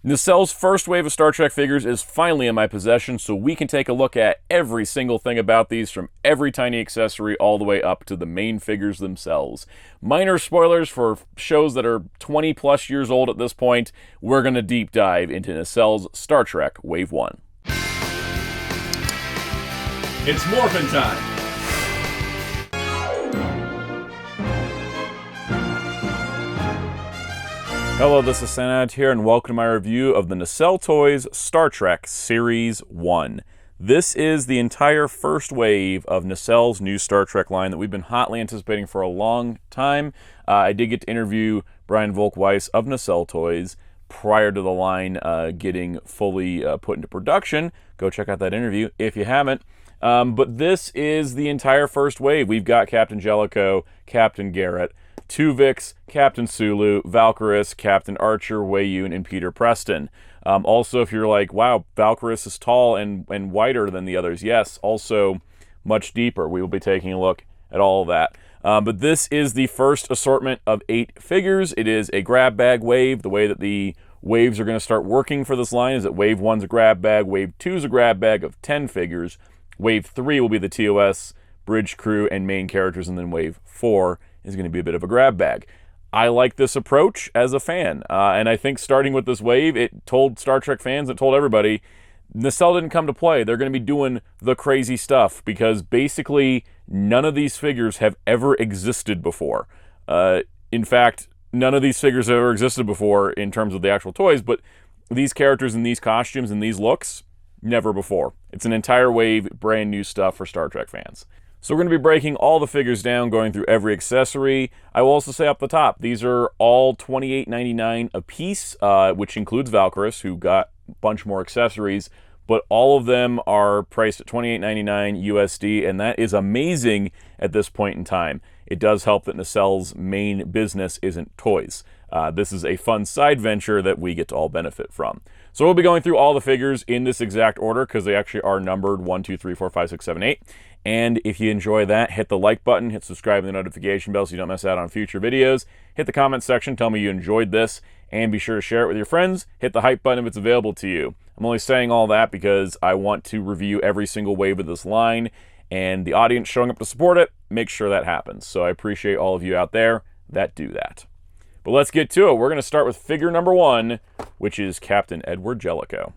Nacelle's first wave of Star Trek figures is finally in my possession, so we can take a look at every single thing about these, from every tiny accessory all the way up to the main figures themselves. Minor spoilers for shows that are 20 plus years old at this point. We're going to deep dive into Nacelle's Star Trek Wave 1. It's morphin' time! Hello, this is Soundout here, and welcome to my review of the Nacelle Toys Star Trek Series 1. This is the entire first wave of Nacelle's new Star Trek line that we've been hotly anticipating for a long time. I did get to interview Brian Volkweiss of Nacelle Toys prior to the line getting fully put into production. Go check out that interview if you haven't. But this is the entire first wave. We've got Captain Jellico, Captain Garrett, Tuvix, Captain Sulu, Valkris, Captain Archer, Weyoun, and Peter Preston. Also, if you're like, wow, Valkris is tall and wider than the others, yes, also much deeper. We will be taking a look at all of that. But this is the first assortment of 8 figures. It is a grab bag wave. The way that the waves are going to start working for this line is that Wave 1's a grab bag, Wave 2's a grab bag of 10 figures, Wave 3 will be the TOS, bridge crew, and main characters, and then Wave 4 is going to be a bit of a grab bag. I like this approach as a fan, and I think starting with this wave, it told Star Trek fans, it told everybody, Nacelle didn't come to play. They're going to be doing the crazy stuff, because basically none of these figures have ever existed before. In fact, none of these figures have ever existed before in terms of the actual toys, but these characters in these costumes and these looks, never before. It's an entire wave, brand new stuff for Star Trek fans. So we're going to be breaking all the figures down, going through every accessory. I will also say up the top, these are all $28.99 a piece, which includes Valkris, who got a bunch more accessories, but all of them are priced at $28.99 USD, and that is amazing at this point in time. It does help that Nacelle's main business isn't toys. This is a fun side venture that we get to all benefit from. So we'll be going through all the figures in this exact order, because they actually are numbered 1, 2, 3, 4, 5, 6, 7, 8. And if you enjoy that, hit the like button, hit subscribe and the notification bell so you don't miss out on future videos. Hit the comment section, tell me you enjoyed this, and be sure to share it with your friends. Hit the hype button if it's available to you. I'm only saying all that because I want to review every single wave of this line, and the audience showing up to support it, make sure that happens. So I appreciate all of you out there that do that. But let's get to it. We're going to start with figure number 1, which is Captain Edward Jellico.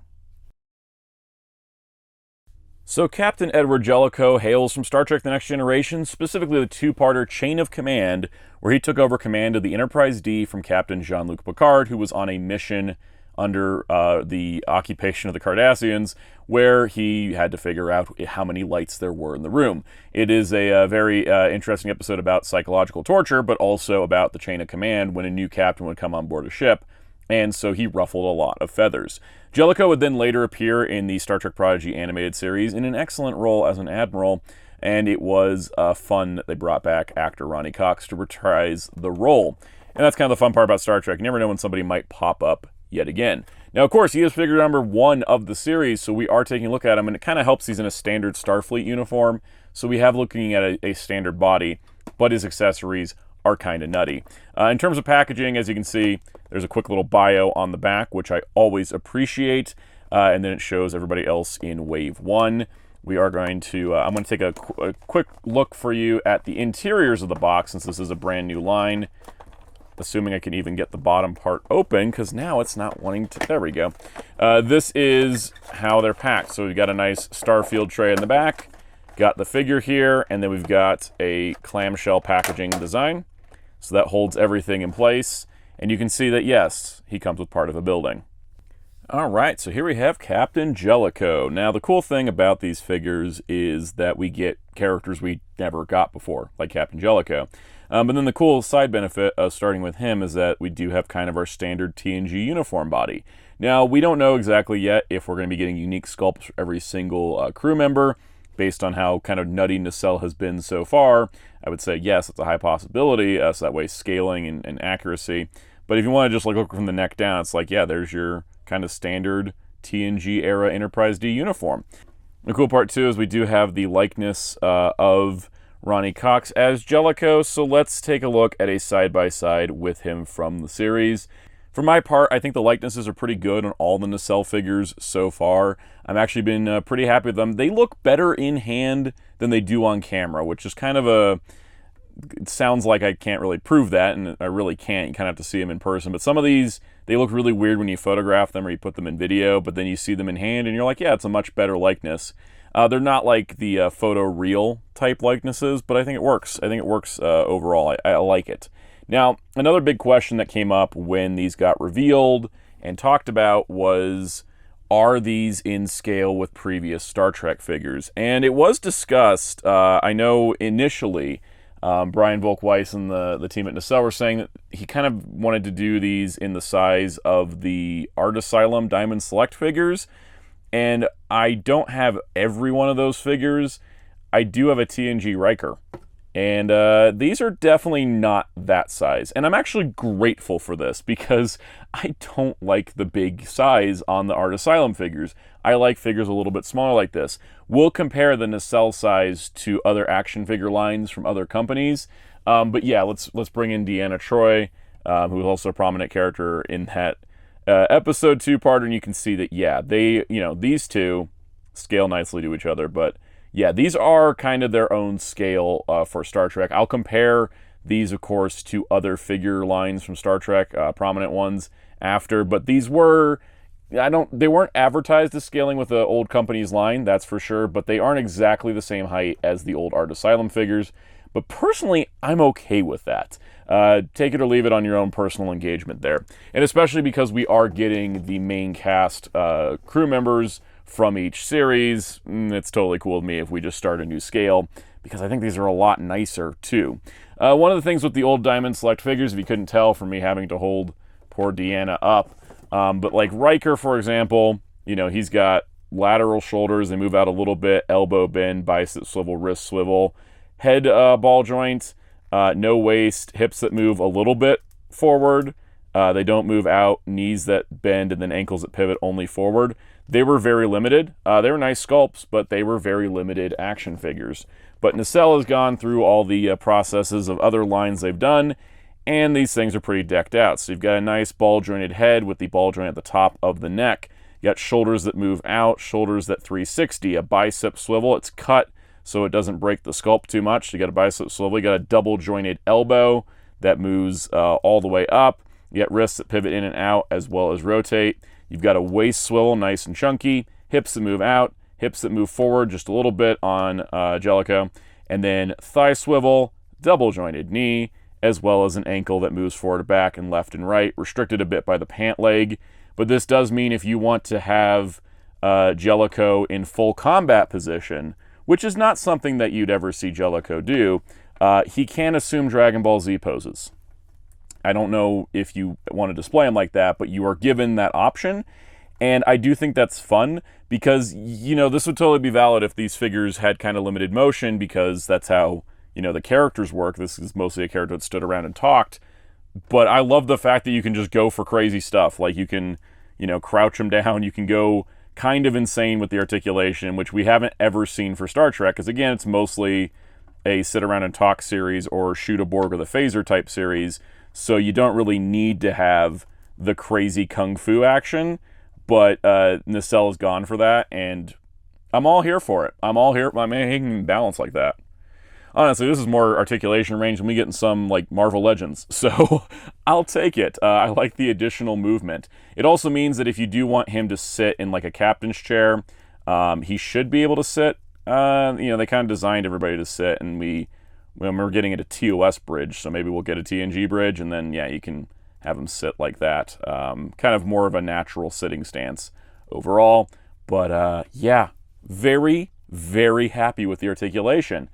So Captain Edward Jellico hails from Star Trek The Next Generation, specifically the 2-parter Chain of Command, where he took over command of the Enterprise D from Captain Jean-Luc Picard, who was on a mission under the occupation of the Cardassians, where he had to figure out how many lights there were in the room. It is a very interesting episode about psychological torture, but also about the chain of command when a new captain would come on board a ship, and so he ruffled a lot of feathers. Jellico would then later appear in the Star Trek Prodigy animated series in an excellent role as an admiral, and it was fun that they brought back actor Ronnie Cox to reprise the role. And that's kind of the fun part about Star Trek. You never know when somebody might pop up yet again. Now, of course, he is figure number 1 of the series, so we are taking a look at him, and it kind of helps he's in a standard Starfleet uniform, so we have looking at a standard body, but his accessories are kind of nutty. In terms of packaging, as you can see, there's a quick little bio on the back, which I always appreciate, and then it shows everybody else in Wave 1. We are going to, I'm going to take a quick look for you at the interiors of the box, since this is a brand new line, assuming I can even get the bottom part open, because now it's not wanting to, there we go. This is how they're packed. So we've got a nice Starfield tray in the back, got the figure here, and then we've got a clamshell packaging design. So that holds everything in place. And you can see that, yes, he comes with part of a building. All right, so here we have Captain Jellico. Now, the cool thing about these figures is that we get characters we never got before, like Captain Jellico. But then the cool side benefit of starting with him is that we do have kind of our standard TNG uniform body. Now, we don't know exactly yet if we're going to be getting unique sculpts for every single crew member. Based on how kind of nutty Nacelle has been so far, I would say yes, it's a high possibility, so that way scaling and accuracy. But if you want to just look from the neck down, it's like, yeah, there's your kind of standard TNG era Enterprise D uniform. The cool part too is we do have the likeness of Ronnie Cox as Jellico, so let's take a look at a side-by-side with him from the series. For my part, I think the likenesses are pretty good on all the Nacelle figures so far. I've actually been pretty happy with them. They look better in hand than they do on camera, which is kind of a... It sounds like I can't really prove that, and I really can't. You kind of have to see them in person. But some of these, they look really weird when you photograph them or you put them in video, but then you see them in hand and you're like, yeah, it's a much better likeness. They're not like the photo real type likenesses, but I think it works. I think it works overall. I like it. Now, another big question that came up when these got revealed and talked about was, are these in scale with previous Star Trek figures? And it was discussed, I know initially, Brian Volkweiss and the team at Nacelle were saying that he kind of wanted to do these in the size of the Art Asylum Diamond Select figures. And I don't have every one of those figures. I do have a TNG Riker. And these are definitely not that size. And I'm actually grateful for this because I don't like the big size on the Art Asylum figures. I like figures a little bit smaller like this. We'll compare the Nacelle size to other action figure lines from other companies. But yeah, let's bring in Deanna Troi, who is also a prominent character in that episode 2-parter, and you can see that, yeah, these two scale nicely to each other, but yeah, these are kind of their own scale for Star Trek. I'll compare these, of course, to other figure lines from Star Trek, prominent ones after, but these were, they weren't advertised as scaling with the old company's line, that's for sure, but they aren't exactly the same height as the old Art Asylum figures. But personally, I'm okay with that. Take it or leave it on your own personal engagement there. And especially because we are getting the main cast crew members from each series, it's totally cool with me if we just start a new scale, because I think these are a lot nicer too. One of the things with the old Diamond Select figures, if you couldn't tell from me having to hold poor Deanna up, but like Riker, for example, he's got lateral shoulders, they move out a little bit, elbow bend, bicep swivel, wrist swivel, head ball joint, no waist, hips that move a little bit forward, they don't move out, knees that bend, and then ankles that pivot only forward. They were very limited. They were nice sculpts, but they were very limited action figures. But Nacelle has gone through all the processes of other lines they've done, and these things are pretty decked out. So you've got a nice ball-jointed head with the ball joint at the top of the neck. You got shoulders that move out, shoulders that 360, a bicep swivel. It's cut so it doesn't break the sculpt too much. You got a bicep swivel. You got a double-jointed elbow that moves all the way up. You got wrists that pivot in and out as well as rotate. You've got a waist swivel, nice and chunky, hips that move out, hips that move forward just a little bit on Jellico, and then thigh swivel, double-jointed knee, as well as an ankle that moves forward to back and left and right, restricted a bit by the pant leg. But this does mean if you want to have Jellico in full combat position, which is not something that you'd ever see Jellico do, he can assume Dragon Ball Z poses. I don't know if you want to display them like that, but you are given that option. And I do think that's fun because, this would totally be valid if these figures had kind of limited motion because that's how, the characters work. This is mostly a character that stood around and talked. But I love the fact that you can just go for crazy stuff. Like you can, crouch them down. You can go kind of insane with the articulation, which we haven't ever seen for Star Trek. Because again, it's mostly a sit around and talk series or shoot a Borg or the phaser type series. So you don't really need to have the crazy kung fu action, but Nacelle is gone for that, and I'm all here for it. I'm all here. I'm hanging balance like that. Honestly, this is more articulation range than we get in some like Marvel Legends, so I'll take it. I like the additional movement. It also means that if you do want him to sit in like a captain's chair, he should be able to sit. They kind of designed everybody to sit, and we're getting it a TOS bridge, so maybe we'll get a TNG bridge, and then, yeah, you can have them sit like that. Kind of more of a natural sitting stance overall. But, yeah, very, very happy with the articulation.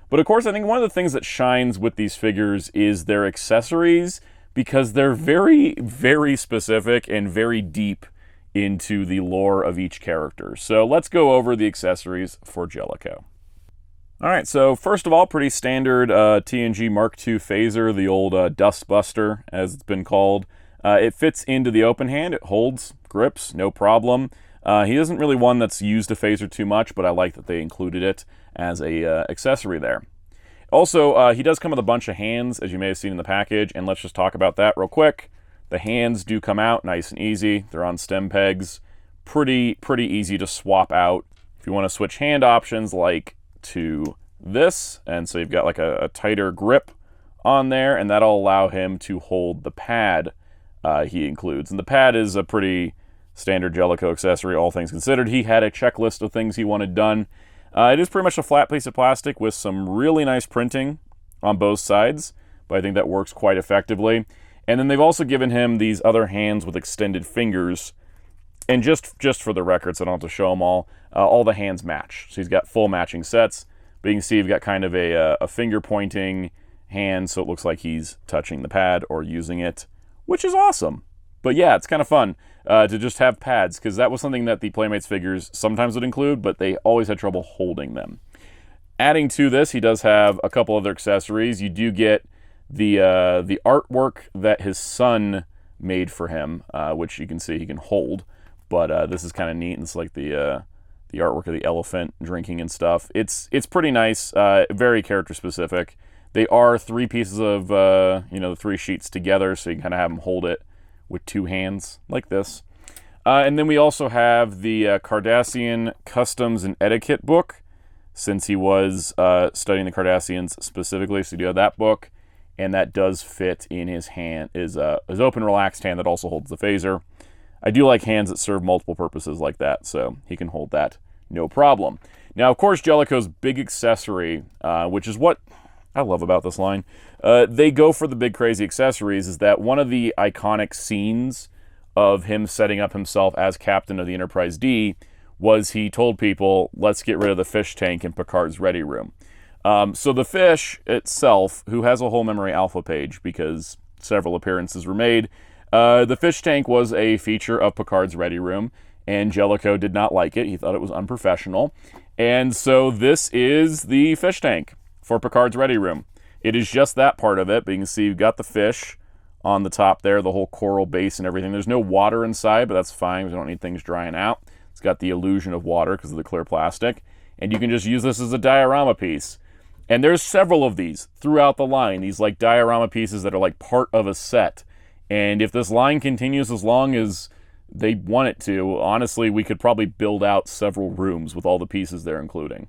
But, of course, I think one of the things that shines with these figures is their accessories, because they're very, very specific and very deep into the lore of each character. So let's go over the accessories for Jellico. All right, so first of all, pretty standard TNG Mark II phaser, the old Dustbuster, as it's been called. It fits into the open hand. It holds, grips, no problem. He isn't really one that's used a phaser too much, but I like that they included it as a accessory there. Also, he does come with a bunch of hands, as you may have seen in the package, and let's just talk about that real quick. The hands do come out nice and easy. They're on stem pegs. Pretty easy to swap out. If you want to switch hand options like to this, and so you've got like a tighter grip on there, and that'll allow him to hold the pad he includes. And the pad is a pretty standard Jellico accessory, all things considered. He had a checklist of things he wanted done. It is pretty much a flat piece of plastic with some really nice printing on both sides, but I think that works quite effectively. And then they've also given him these other hands with extended fingers. And just for the record, so I don't have to show them all the hands match. So he's got full matching sets, but you can see you've got kind of a finger pointing hand, so it looks like he's touching the pad or using it, which is awesome. But yeah, it's kind of fun to just have pads, because that was something that the Playmates figures sometimes would include, but they always had trouble holding them. Adding to this, he does have a couple other accessories. You do get the artwork that his son made for him, which you can see he can hold. But this is kind of neat. It's like the artwork of the elephant drinking and stuff. It's pretty nice, very character specific. They are 3 pieces of the 3 sheets together, so you can kind of have him hold it with 2 hands like this. And then we also have the Cardassian Customs and Etiquette book, since he was studying the Cardassians specifically. So you do have that book, and that does fit in his hand, his open, relaxed hand that also holds the phaser. I do like hands that serve multiple purposes like that, so he can hold that no problem. Now, of course, Jellico's big accessory, which is what I love about this line, they go for the big crazy accessories, is that one of the iconic scenes of him setting up himself as captain of the Enterprise D was he told people, let's get rid of the fish tank in Picard's ready room. So the fish itself, who has a whole memory alpha page because several appearances were made, the fish tank was a feature of Picard's ready room, and Jellico did not like it. He thought it was unprofessional. And so this is the fish tank for Picard's ready room. It is just that part of it, but you can see you've got the fish on the top there, the whole coral base and everything. There's no water inside, but that's fine. We don't need things drying out. It's got the illusion of water because of the clear plastic. And you can just use this as a diorama piece. And there's several of these throughout the line, these like diorama pieces that are like part of a set. And if this line continues as long as they want it to, honestly, we could probably build out several rooms with all the pieces they're including.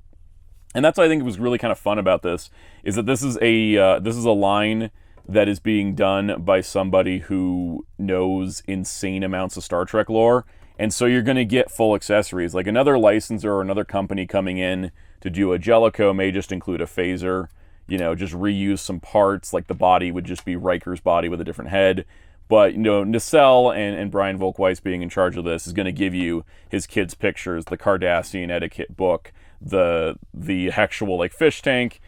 And that's what I think was really kind of fun about this, is that this is a line that is being done by somebody who knows insane amounts of Star Trek lore. And so you're going to get full accessories. Like another licensor or another company coming in to do a Jellico may just include a phaser, just reuse some parts, like the body would just be Riker's body with a different head. But, Nacelle and Brian Volkweiss being in charge of this is going to give you his kids' pictures, the Cardassian etiquette book, the actual like fish tank,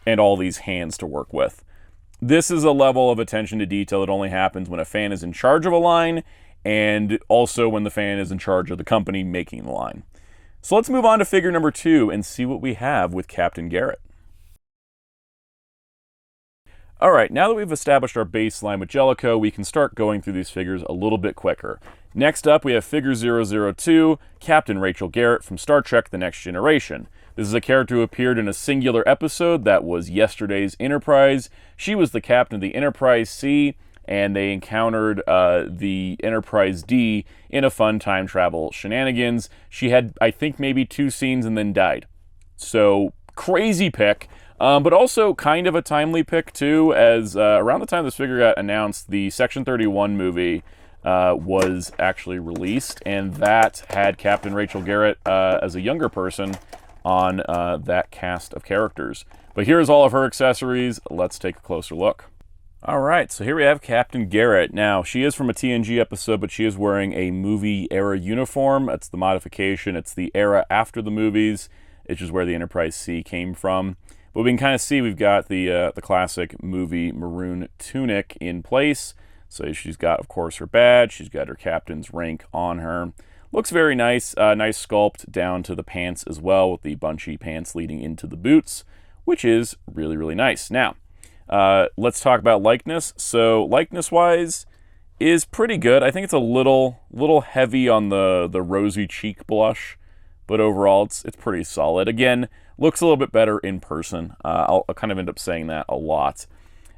and all these hands to work with. This is a level of attention to detail that only happens when a fan is in charge of a line, and also when the fan is in charge of the company making the line. So let's move on to figure number 2 and see what we have with Captain Garrett. Alright, now that we've established our baseline with Jellico, we can start going through these figures a little bit quicker. Next up, we have figure 002, Captain Rachel Garrett from Star Trek The Next Generation. This is a character who appeared in a singular episode that was yesterday's Enterprise. She was the captain of the Enterprise C, and they encountered the Enterprise D in a fun time travel shenanigans. She had, I think, maybe 2 scenes and then died. So, crazy pick. But also kind of a timely pick, too, as around the time this figure got announced, the Section 31 movie was actually released, and that had Captain Rachel Garrett as a younger person on that cast of characters. But here's all of her accessories. Let's take a closer look. Alright, so here we have Captain Garrett. Now, she is from a TNG episode, but she is wearing a movie-era uniform. That's the modification. It's the era after the movies, which is where the Enterprise C came from. But we can kind of see we've got the classic movie maroon tunic in place. So she's got, of course, her badge. She's got her captain's rank on her. Looks very nice. Nice sculpt down to the pants as well, with the bunchy pants leading into the boots, which is really, really nice. Now, let's talk about likeness. So likeness-wise is pretty good. I think it's a little heavy on the rosy cheek blush, but overall it's pretty solid. Again, looks a little bit better in person. I'll kind of end up saying that a lot.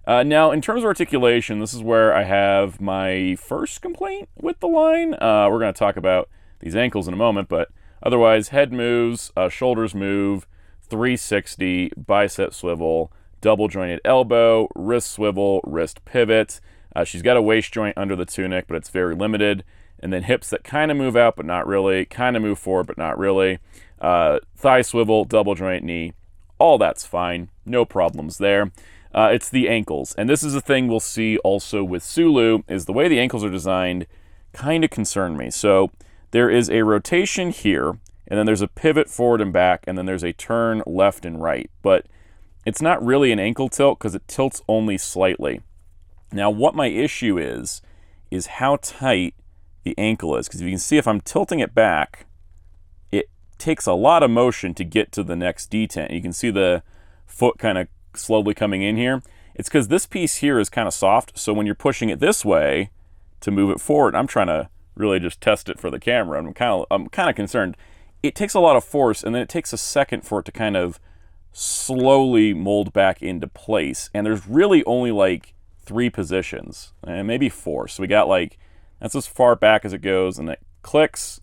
Now, in terms of articulation, this is where I have my first complaint with the line. We're going to talk about these ankles in a moment, but otherwise, head moves, shoulders move, 360, bicep swivel, double jointed elbow, wrist swivel, wrist pivot. She's got a waist joint under the tunic, but it's very limited. And then hips that kind of move out, but not really, kind of move forward, but not really. Thigh swivel, double joint knee, all that's fine, no problems there. It's the ankles, and this is a thing we'll see also with Sulu, is the way the ankles are designed kind of concern me. So there is a rotation here, and then there's a pivot forward and back, and then there's a turn left and right, but it's not really an ankle tilt because it tilts only slightly. Now what my issue is how tight the ankle is, because you can see if I'm tilting it back, it takes a lot of motion to get to the next detent. You can see the foot kind of slowly coming in here. It's because this piece here is kind of soft, so when you're pushing it this way to move it forward, I'm trying to really just test it for the camera, I'm kind of concerned. It takes a lot of force, and then it takes a second for it to kind of slowly mold back into place, and there's really only like 3 positions, and maybe 4. So we got like, that's as far back as it goes, and it clicks,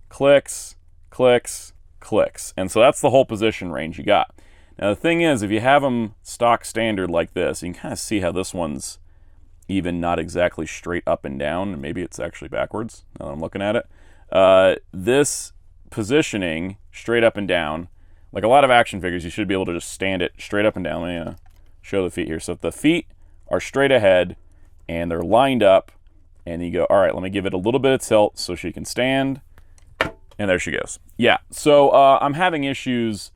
clicks, clicks, clicks, and so that's the whole position range you got. Now the thing is, if you have them stock standard like this, you can kind of see how this one's even not exactly straight up and down. Maybe it's actually backwards now that I'm looking at it. This positioning straight up and down, like a lot of action figures, you should be able to just stand it straight up and down. Let me show the feet here. So if the feet are straight ahead and they're lined up, and you go, all right, let me give it a little bit of tilt so she can stand, and there she goes. Yeah, so I'm having issues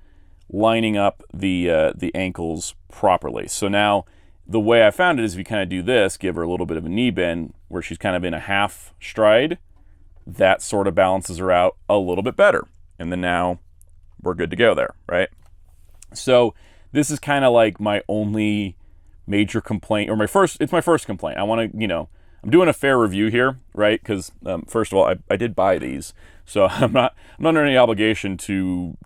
lining up the ankles properly. So now the way I found it is if you kind of do this, give her a little bit of a knee bend where she's kind of in a half stride, that sort of balances her out a little bit better. And then now we're good to go there, right? So this is kind of like my only major complaint, or it's my first complaint. I want to, I'm doing a fair review here, right? Because first of all, I did buy these, so I'm not under any obligation to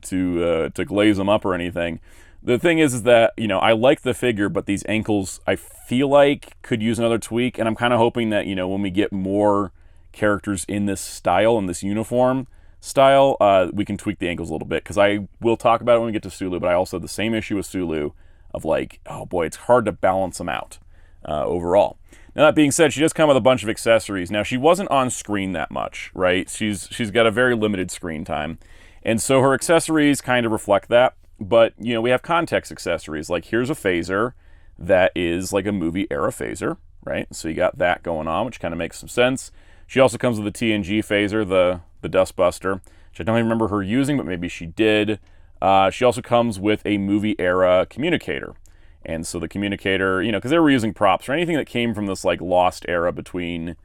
glaze them up or anything. The thing is that, I like the figure, but these ankles I feel like could use another tweak, and I'm kind of hoping that, when we get more characters in this style, in this uniform style, we can tweak the ankles a little bit, because I will talk about it when we get to Sulu, but I also have the same issue with Sulu of like, oh boy, it's hard to balance them out overall. Now that being said, she does come with a bunch of accessories. Now she wasn't on screen that much, right? She's got a very limited screen time, and so her accessories kind of reflect that. But we have context accessories, like here's a phaser that is like a movie era phaser, right? So you got that going on, which kind of makes some sense. She also comes with a TNG phaser, the Dustbuster, which I don't even remember her using, but maybe she did. She also comes with a movie era communicator. And so the communicator, because they were using props or anything that came from this like lost era between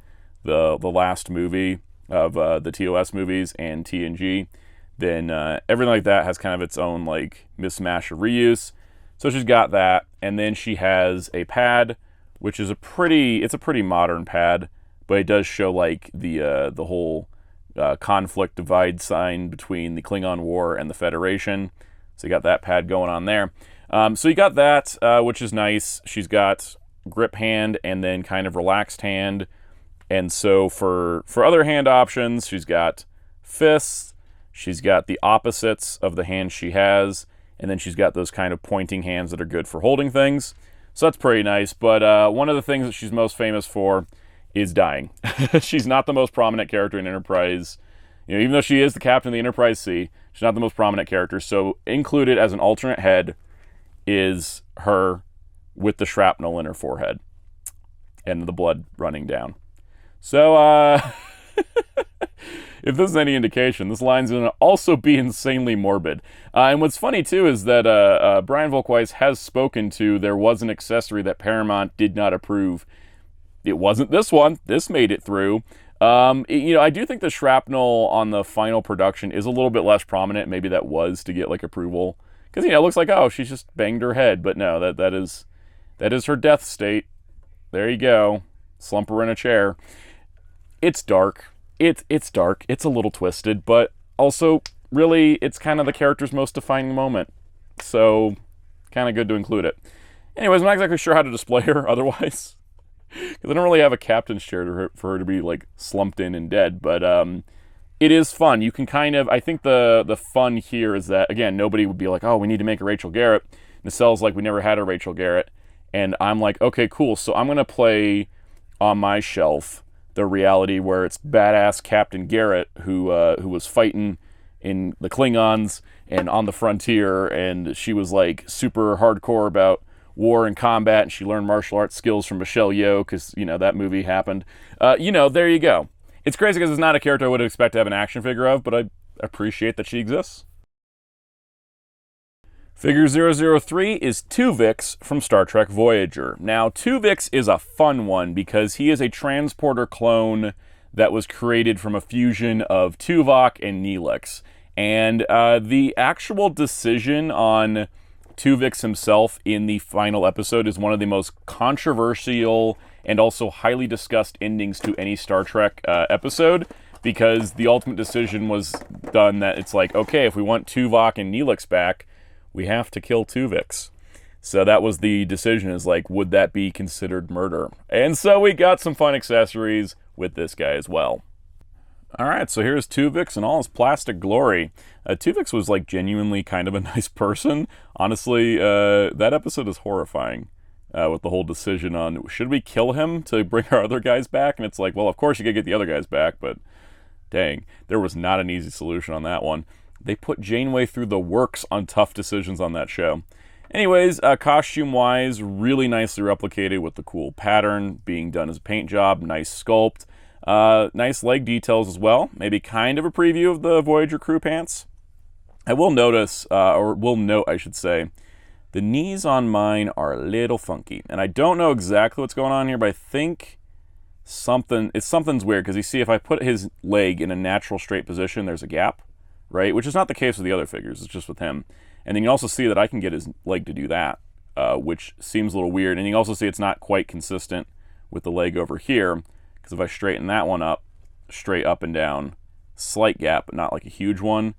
the last movie of the TOS movies and TNG, then everything like that has kind of its own like mismatch or reuse. So she's got that, and then she has a pad, which is a pretty modern pad, but it does show like the whole conflict divide sign between the Klingon War and the Federation. So you got that pad going on there. So you got that, which is nice. She's got grip hand and then kind of relaxed hand. And so for other hand options, she's got fists, she's got the opposites of the hands she has, and then she's got those kind of pointing hands that are good for holding things. So that's pretty nice. But one of the things that she's most famous for is dying. She's not the most prominent character in Enterprise. Even though she is the captain of the Enterprise C, she's not the most prominent character. So included as an alternate head is her with the shrapnel in her forehead and the blood running down. So if this is any indication, this line's going to also be insanely morbid. And what's funny too is that Brian Volkweiss has spoken to, there was an accessory that Paramount did not approve. It wasn't this one. This made it through. I do think the shrapnel on the final production is a little bit less prominent. Maybe that was to get like approval. Because, it looks like, oh, she's just banged her head. But no, that is her death state. There you go. Slump her in a chair. It's dark. It's dark. It's a little twisted. But also, really, it's kind of the character's most defining moment. So, kind of good to include it. Anyways, I'm not exactly sure how to display her otherwise. Because I don't really have a captain's chair for her to be, like, slumped in and dead. But it is fun. You can kind of... I think the fun here is that, again, nobody would be like, oh, we need to make a Rachel Garrett. Nacelle's like, we never had a Rachel Garrett. And I'm like, okay, cool. So I'm going to play on my shelf the reality where it's badass Captain Garrett who was fighting in the Klingons and on the frontier, and she was like super hardcore about war and combat, and she learned martial arts skills from Michelle Yeoh because, you know, that movie happened. You know, there you go. It's crazy because it's not a character I would expect to have an action figure of, but I appreciate that she exists. Figure 003 is Tuvix from Star Trek Voyager. Now, Tuvix is a fun one because he is a transporter clone that was created from a fusion of Tuvok and Neelix. And the actual decision on Tuvix himself in the final episode is one of the most controversial and also highly discussed endings to any Star Trek episode, because the ultimate decision was done that it's like, okay, if we want Tuvok and Neelix back, we have to kill Tuvix. So that was the decision, is like, would that be considered murder? And so we got some fun accessories with this guy as well. Alright, so here's Tuvix in all his plastic glory. Tuvix was like genuinely kind of a nice person. Honestly, that episode is horrifying with the whole decision on, should we kill him to bring our other guys back? And it's like, well, of course you could get the other guys back, but dang, there was not an easy solution on that one. They put Janeway through the works on tough decisions on that show. Anyways, costume-wise, really nicely replicated with the cool pattern being done as a paint job, nice sculpt, nice leg details as well. Maybe kind of a preview of the Voyager crew pants. I will notice, or will note, I should say, the knees on mine are a little funky. And I don't know exactly what's going on here, but I think something's weird, because you see if I put his leg in a natural straight position, there's a gap. Right, which is not the case with the other figures, it's just with him. And then you also see that I can get his leg to do that, which seems a little weird. And you also see it's not quite consistent with the leg over here, because if I straighten that one up, straight up and down, slight gap, but not like a huge one,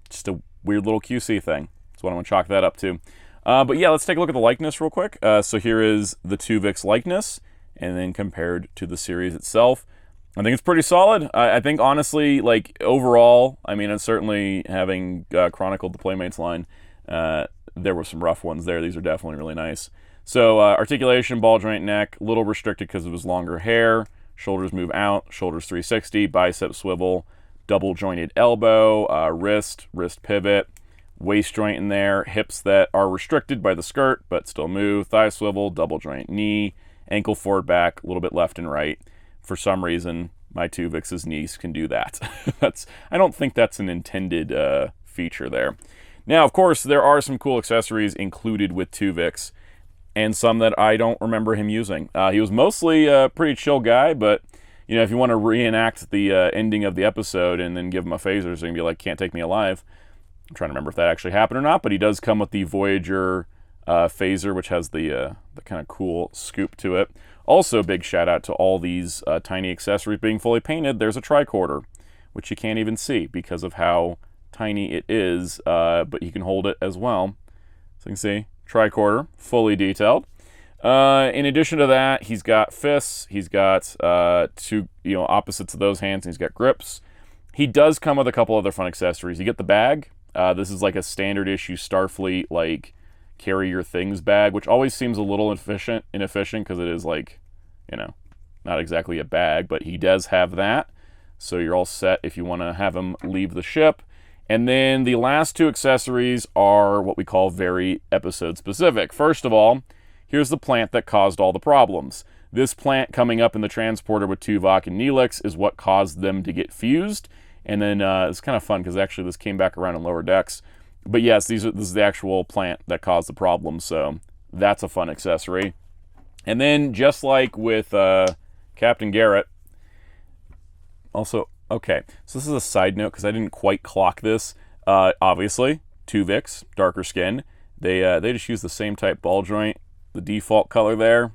just a weird little QC thing. That's what I'm going to chalk that up to. But yeah, let's take a look at the likeness real quick. So here is the Tuvix likeness, and then compared to the series itself. I think it's pretty solid. I think, honestly, like, overall, I mean, and certainly having chronicled the Playmates line, there were some rough ones there. These are definitely really nice. So, articulation, ball joint neck, a little restricted because of his longer hair. Shoulders move out, shoulders 360, bicep swivel, double jointed elbow, wrist pivot, waist joint in there, hips that are restricted by the skirt but still move, thigh swivel, double joint knee, ankle forward back, a little bit left and right. For some reason, my Tuvix's knees can do that. I don't think that's an intended feature there. Now, of course, there are some cool accessories included with Tuvix, and some that I don't remember him using. He was mostly a pretty chill guy, but you know, if you want to reenact the ending of the episode and then give him a phaser, so you can be like, can't take me alive. I'm trying to remember if that actually happened or not, but he does come with the Voyager phaser, which has the kind of cool scoop to it. Also, big shout out to all these tiny accessories being fully painted. There's a tricorder, which you can't even see because of how tiny it is, but you can hold it as well. So you can see, tricorder, fully detailed. In addition to that, he's got fists, he's got two, opposites of those hands, and he's got grips. He does come with a couple other fun accessories. You get the bag. This is like a standard issue Starfleet, like, carry your things bag, which always seems a little inefficient because it is like, not exactly a bag, but he does have that. So you're all set if you want to have him leave the ship. And then the last two accessories are what we call very episode specific. First of all, here's the plant that caused all the problems. This plant coming up in the transporter with Tuvok and Neelix is what caused them to get fused. And then it's kind of fun because actually this came back around in Lower Decks. But yes, this is the actual plant that caused the problem, so that's a fun accessory. And then, just like with Captain Garrett, also, okay, so this is a side note because I didn't quite clock this. Obviously, Tuvix, darker skin, they just use the same type ball joint, the default color there,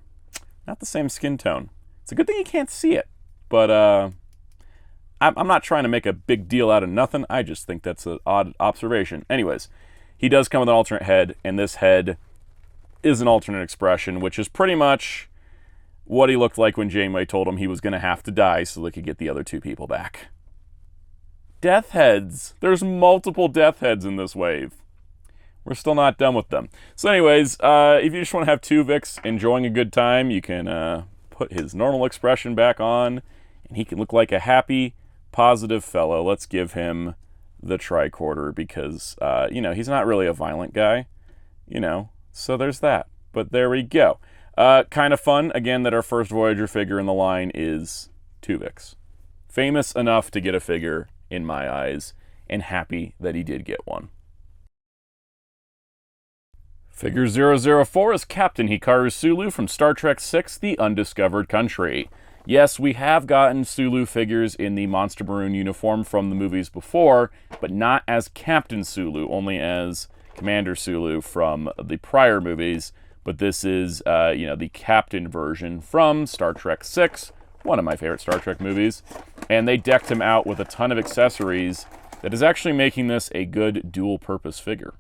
not the same skin tone. It's a good thing you can't see it, but I'm not trying to make a big deal out of nothing. I just think that's an odd observation. Anyways, he does come with an alternate head, and this head is an alternate expression, which is pretty much what he looked like when Janeway told him he was going to have to die so they could get the other two people back. Death heads. There's multiple death heads in this wave. We're still not done with them. So anyways, if you just want to have Tuvix enjoying a good time, you can put his normal expression back on, and he can look like a happy, positive fellow. Let's give him the tricorder because, you know, he's not really a violent guy, you know, so there's that. But there we go. Kind of fun, again, that our first Voyager figure in the line is Tuvix. Famous enough to get a figure, in my eyes, and happy that he did get one. Figure 004 is Captain Hikaru Sulu from Star Trek VI, The Undiscovered Country. Yes, we have gotten Sulu figures in the Monster Maroon uniform from the movies before, but not as Captain Sulu, only as Commander Sulu from the prior movies. But this is, you know, the Captain version from Star Trek VI, one of my favorite Star Trek movies. And they decked him out with a ton of accessories that is actually making this a good dual-purpose figure.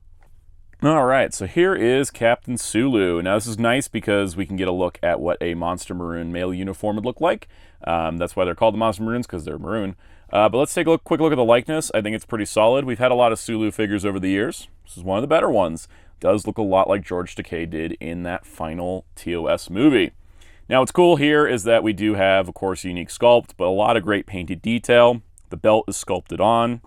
Alright, so here is Captain Sulu. Now this is nice because we can get a look at what a Monster Maroon male uniform would look like. That's why they're called the Monster Maroons, because they're maroon. But let's take a quick look at the likeness. I think it's pretty solid. We've had a lot of Sulu figures over the years. This is one of the better ones. Does look a lot like George Takei did in that final TOS movie. Now what's cool here is that we do have, of course, a unique sculpt, but a lot of great painted detail. The belt is sculpted on.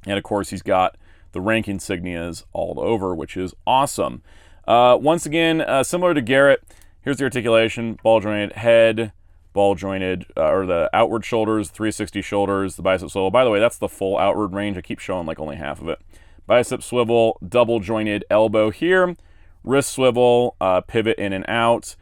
And of course he's got the rank insignias all over, which is awesome. Once again, similar to Garrett, here's the articulation, ball-jointed head, ball-jointed, or the outward shoulders, 360 shoulders, the bicep swivel. By the way, that's the full outward range. I keep showing like only half of it. Bicep swivel, double-jointed elbow here, wrist swivel, pivot in and out,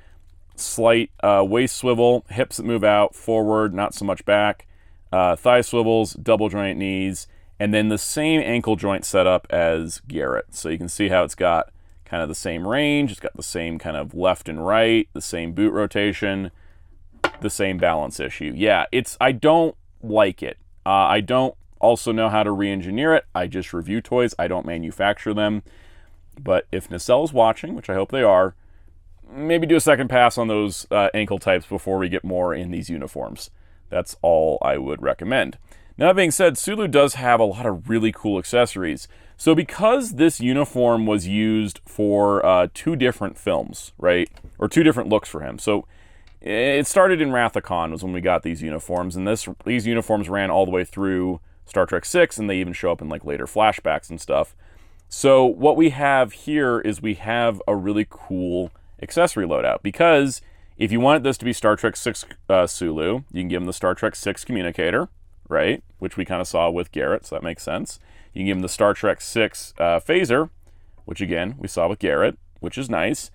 slight waist swivel, hips that move out, forward, not so much back, thigh swivels, double-jointed knees, and then the same ankle joint setup as Garrett. So you can see how it's got kind of the same range, it's got the same kind of left and right, the same boot rotation, the same balance issue. Yeah, I don't like it. I don't also know how to re-engineer it. I just review toys, I don't manufacture them. But if Nacelle's watching, which I hope they are, maybe do a second pass on those ankle types before we get more in these uniforms. That's all I would recommend. Now, that being said, Sulu does have a lot of really cool accessories. So because this uniform was used for 2 different films, right? Or 2 different looks for him. So it started in Wrath of Khan was when we got these uniforms. And these uniforms ran all the way through Star Trek VI, and they even show up in like later flashbacks and stuff. So what we have here is we have a really cool accessory loadout. Because if you wanted this to be Star Trek VI Sulu, you can give him the Star Trek VI communicator, right? Which we kind of saw with Garrett, so that makes sense. You can give him the Star Trek VI phaser, which again, we saw with Garrett, which is nice.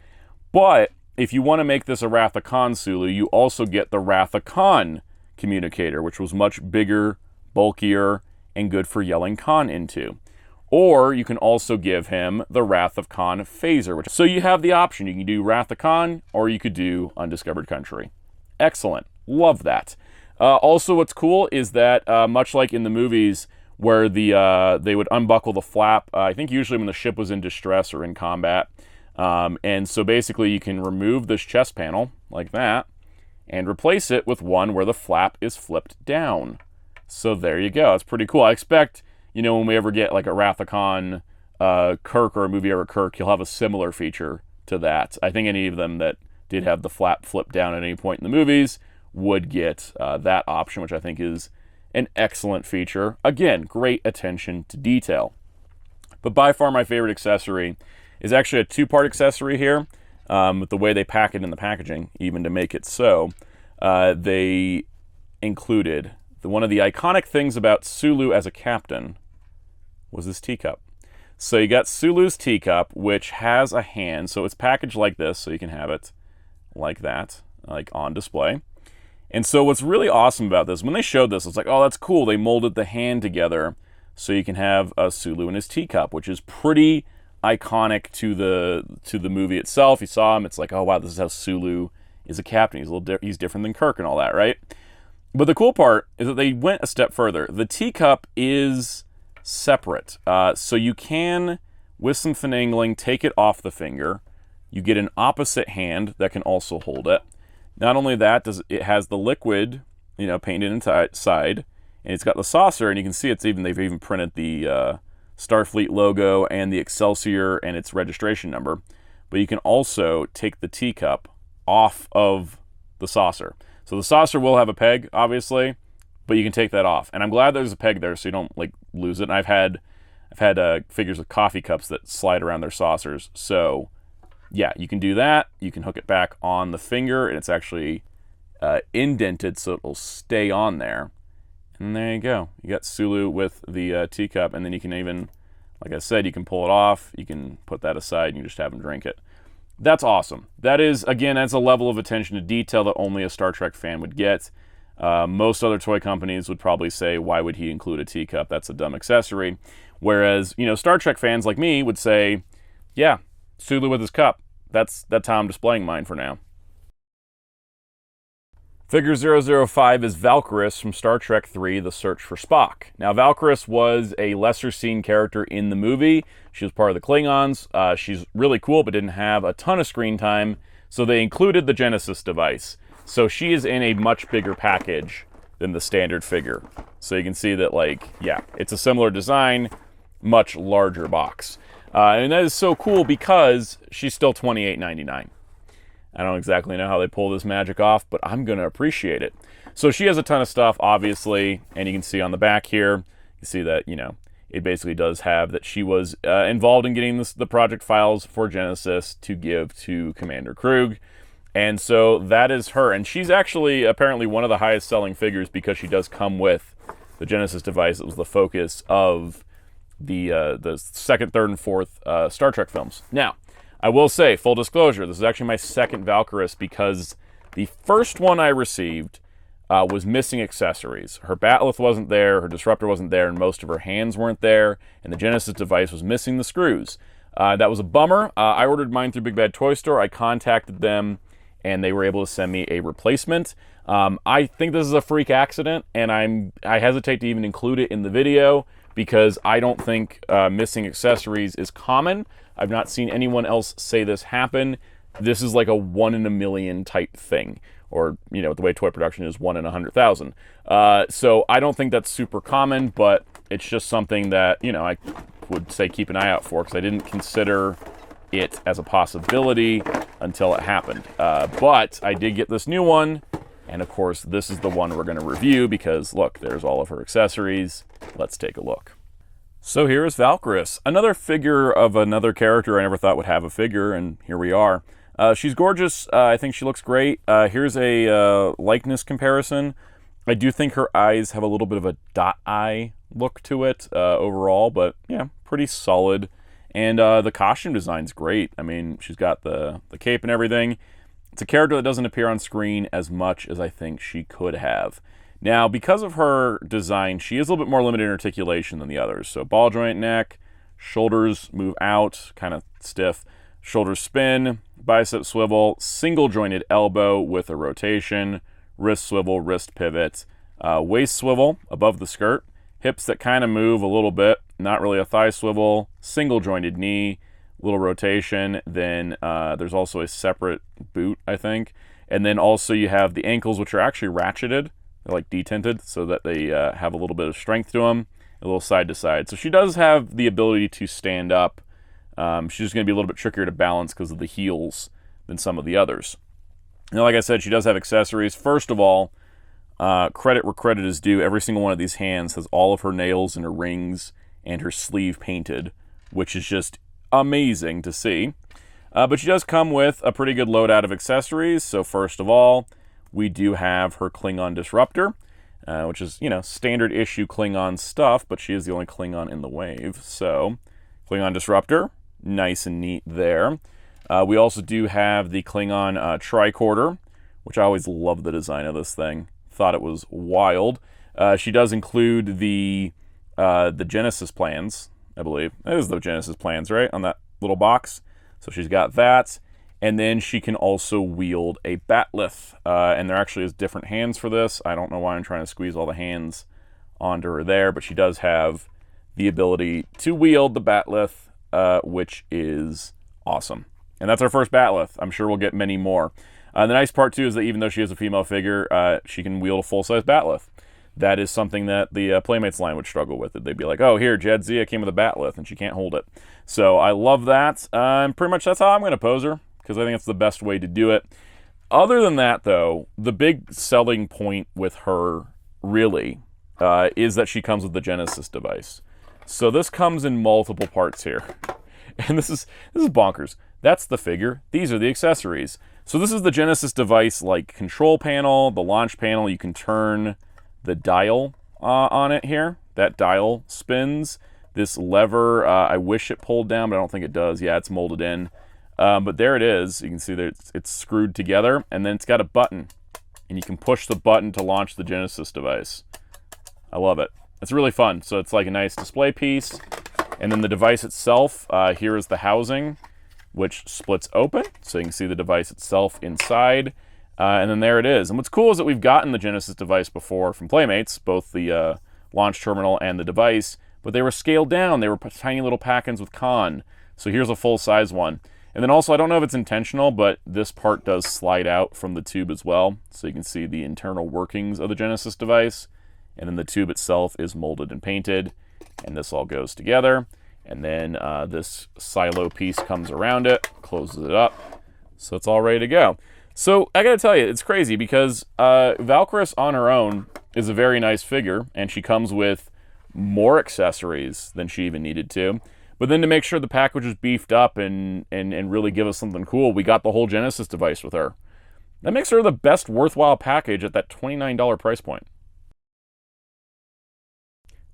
But if you want to make this a Wrath of Khan Sulu, you also get the Wrath of Khan communicator, which was much bigger, bulkier, and good for yelling Khan into. Or you can also give him the Wrath of Khan phaser. So you have the option. You can do Wrath of Khan, or you could do Undiscovered Country. Excellent. Love that. Also, what's cool is that, much like in the movies, where they would unbuckle the flap, I think usually when the ship was in distress or in combat. And so basically you can remove this chest panel, like that, and replace it with one where the flap is flipped down. So there you go. It's pretty cool. I expect, you know, when we ever get like a Wrath of Khan Kirk or a movie over Kirk, you'll have a similar feature to that. I think any of them that did have the flap flipped down at any point in the movies would get that option, which I think is an excellent feature. Again, great attention to detail. But by far my favorite accessory is actually a 2-part accessory here, with the way they pack it in the packaging, even to make it so. They included, one of the iconic things about Sulu as a captain was this teacup. So you got Sulu's teacup, which has a hand, so it's packaged like this, so you can have it like that, like on display. And so what's really awesome about this, when they showed this, it's like, oh, that's cool. They molded the hand together so you can have Sulu in his teacup, which is pretty iconic to the movie itself. You saw him, it's like, oh wow, this is how Sulu is a captain. He's different than Kirk and all that, right? But the cool part is that they went a step further. The teacup is separate, so you can, with some finagling, take it off the finger, You get an opposite hand that can also hold it. Not only that, does it has the liquid, painted inside, and it's got the saucer, and you can see they've even printed the Starfleet logo and the Excelsior and its registration number. But you can also take the teacup off of the saucer. So the saucer will have a peg, obviously, but you can take that off. And I'm glad there's a peg there so you don't lose it. And I've had figures of coffee cups that slide around their saucers. So yeah, you can do that. You can hook it back on the finger, and it's actually indented so it'll stay on there. And there you go. You got Sulu with the teacup, and then you can even, like I said, you can pull it off. You can put that aside, and you just have them drink it. That's awesome. That is, again, that's a level of attention to detail that only a Star Trek fan would get. Most other toy companies would probably say, why would he include a teacup? That's a dumb accessory. Whereas, Star Trek fans like me would say, yeah, Sulu with his cup. That's how I'm displaying mine for now. Figure 005 is Valkris from Star Trek III, The Search for Spock. Now, Valkris was a lesser-seen character in the movie. She was part of the Klingons. She's really cool, but didn't have a ton of screen time, so they included the Genesis device. So she is in a much bigger package than the standard figure. So you can see that, yeah, it's a similar design, much larger box. And that is so cool because she's still $28.99. I don't exactly know how they pull this magic off, but I'm going to appreciate it. So she has a ton of stuff, obviously, and you can see on the back here, you see that, it basically does have that she was involved in getting the project files for Genesis to give to Commander Krug. And so that is her. And she's actually apparently one of the highest selling figures because she does come with the Genesis device that was the focus of the second, third, and fourth Star Trek films. Now, I will say, full disclosure, this is actually my second Valkris because the first one I received was missing accessories. Her bat'leth wasn't there, her disruptor wasn't there, and most of her hands weren't there, and the Genesis device was missing the screws. That was a bummer. I ordered mine through Big Bad Toy Store. I contacted them, and they were able to send me a replacement. I think this is a freak accident, and I hesitate to even include it in the video because I don't think missing accessories is common. I've not seen anyone else say this happen. This is like a 1 in a million type thing. Or, the way toy production is 1 in 100,000. So I don't think that's super common, but it's just something that, I would say keep an eye out for because I didn't consider it as a possibility until it happened. But I did get this new one. And of course, this is the one we're going to review because, look, there's all of her accessories. Let's take a look. So here is Valkris, another figure of another character I never thought would have a figure, and here we are. She's gorgeous. I think she looks great. Here's a likeness comparison. I do think her eyes have a little bit of a dot eye look to it overall, but yeah, pretty solid. And the costume design's great. I mean, she's got the cape and everything. It's a character that doesn't appear on screen as much as I think she could have. Now, because of her design, she is a little bit more limited in articulation than the others. So ball joint neck, shoulders move out, kind of stiff, shoulders spin, bicep swivel, single jointed elbow with a rotation, wrist swivel, wrist pivot, waist swivel above the skirt, hips that kind of move a little bit, not really a thigh swivel, single jointed knee, little rotation. Then there's also a separate boot, I think. And then also you have the ankles, which are actually ratcheted. They're like detented so that they have a little bit of strength to them, a little side to side. So she does have the ability to stand up. She's just going to be a little bit trickier to balance because of the heels than some of the others. Now, like I said, she does have accessories. First of all, credit where credit is due. Every single one of these hands has all of her nails and her rings and her sleeve painted, which is just amazing to see. But she does come with a pretty good loadout of accessories. So first of all, we do have her Klingon disruptor, which is, standard issue Klingon stuff, but she is the only Klingon in the wave. So Klingon disruptor, nice and neat there. We also do have the Klingon tricorder, which I always love the design of this thing. Thought it was wild. She does include the Genesis plans, I believe. That is the Genesis plans, right? On that little box. So she's got that. And then she can also wield a bat'leth. And there actually is different hands for this. I don't know why I'm trying to squeeze all the hands onto her there, but she does have the ability to wield the bat'leth, which is awesome. And that's our first Batleth. I'm sure we'll get many more. The nice part, too, is that even though she is a female figure, she can wield a full-size Batleth. That is something that the Playmates line would struggle with. They'd be like, oh, here, Jadzia came with a Batleth, and she can't hold it. So I love that. And pretty much that's how I'm going to pose her, because I think it's the best way to do it. Other than that, though, the big selling point with her, really, is that she comes with the Genesis device. So this comes in multiple parts here. And this is bonkers. That's the figure. These are the accessories. So this is the Genesis device, like control panel, the launch panel. You can turn the dial on it here. That dial spins. This lever, I wish it pulled down, but I don't think it does. Yeah, it's molded in. But there it is. You can see that it's screwed together, and then it's got a button. And you can push the button to launch the Genesis device. I love it. It's really fun. So it's like a nice display piece. And then the device itself, here is the housing, which splits open. So you can see the device itself inside. And then there it is. And what's cool is that we've gotten the Genesis device before from Playmates, both the launch terminal and the device, but they were scaled down. They were tiny little pack-ins with con. So here's a full-size one. And then also, I don't know if it's intentional, but this part does slide out from the tube as well. So you can see the internal workings of the Genesis device. And then the tube itself is molded and painted. And this all goes together. And then this silo piece comes around it, closes it up. So it's all ready to go. So I gotta tell you, it's crazy because Valkris on her own is a very nice figure, and she comes with more accessories than she even needed to. But then to make sure the package was beefed up and really give us something cool, we got the whole Genesis device with her. That makes her the best worthwhile package at that $29 price point.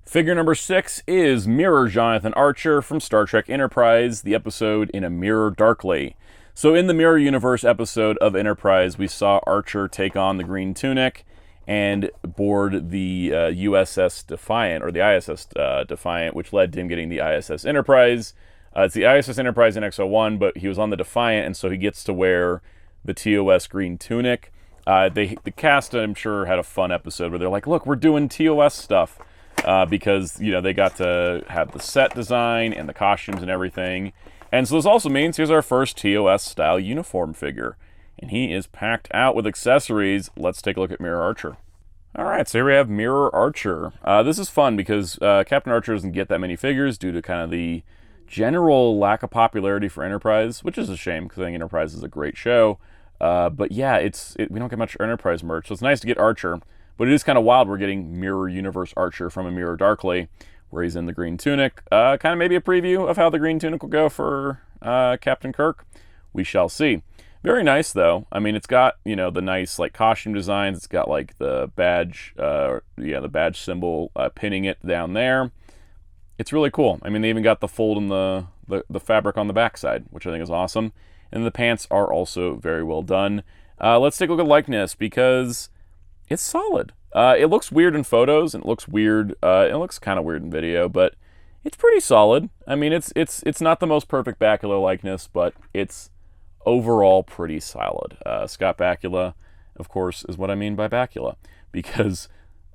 Figure number 6 is Mirror Jonathan Archer from Star Trek Enterprise, the episode In a Mirror Darkly. So in the Mirror Universe episode of Enterprise, we saw Archer take on the Green Tunic and board the USS Defiant, or the ISS Defiant, which led to him getting the ISS Enterprise. It's the ISS Enterprise in X-01, but he was on the Defiant, and so he gets to wear the TOS Green Tunic. The cast, I'm sure, had a fun episode where they're like, look, we're doing TOS stuff. Because, you know, they got to have the set design and the costumes and everything. And so this also means here's our first TOS-style uniform figure. And he is packed out with accessories. Let's take a look at Mirror Archer. All right, so here we have Mirror Archer. This is fun because Captain Archer doesn't get that many figures due to kind of the general lack of popularity for Enterprise, which is a shame because I think Enterprise is a great show. But yeah, we don't get much Enterprise merch, so it's nice to get Archer. But it is kind of wild we're getting Mirror Universe Archer from A Mirror Darkly, where he's in the Green Tunic. Kind of maybe a preview of how the Green Tunic will go for Captain Kirk. We shall see. Very nice, though. I mean, it's got, you know, the nice, like, costume designs. It's got, like, the badge, the badge symbol pinning it down there. It's really cool. I mean, they even got the fold in the fabric on the backside, which I think is awesome. And the pants are also very well done. Let's take a look at likeness, because it's solid. It looks weird in photos, and it looks weird. It looks kind of weird in video, but it's pretty solid. I mean, it's not the most perfect Bakula likeness, but it's overall pretty solid. Scott Bakula, of course, is what I mean by Bakula, because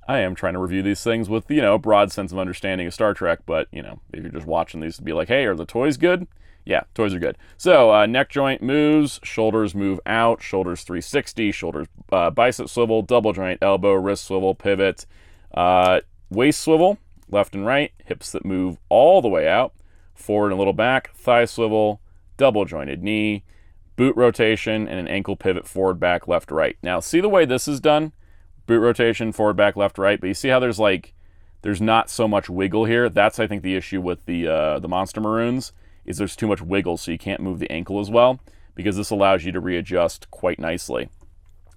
I am trying to review these things with, you know, a broad sense of understanding of Star Trek, but, you know, if you're just watching these to be like, hey, are the toys good? Yeah, toys are good. So, neck joint moves, shoulders move out, shoulders 360, shoulders bicep swivel, double joint elbow, wrist swivel, pivot, waist swivel, left and right, hips that move all the way out, forward and a little back, thigh swivel, double jointed knee, boot rotation, and an ankle pivot forward, back, left, right. Now, see the way this is done? Boot rotation, forward, back, left, right, but you see how there's not so much wiggle here? That's, I think, the issue with the Monster Maroons, is there's too much wiggle, so you can't move the ankle as well, because this allows you to readjust quite nicely.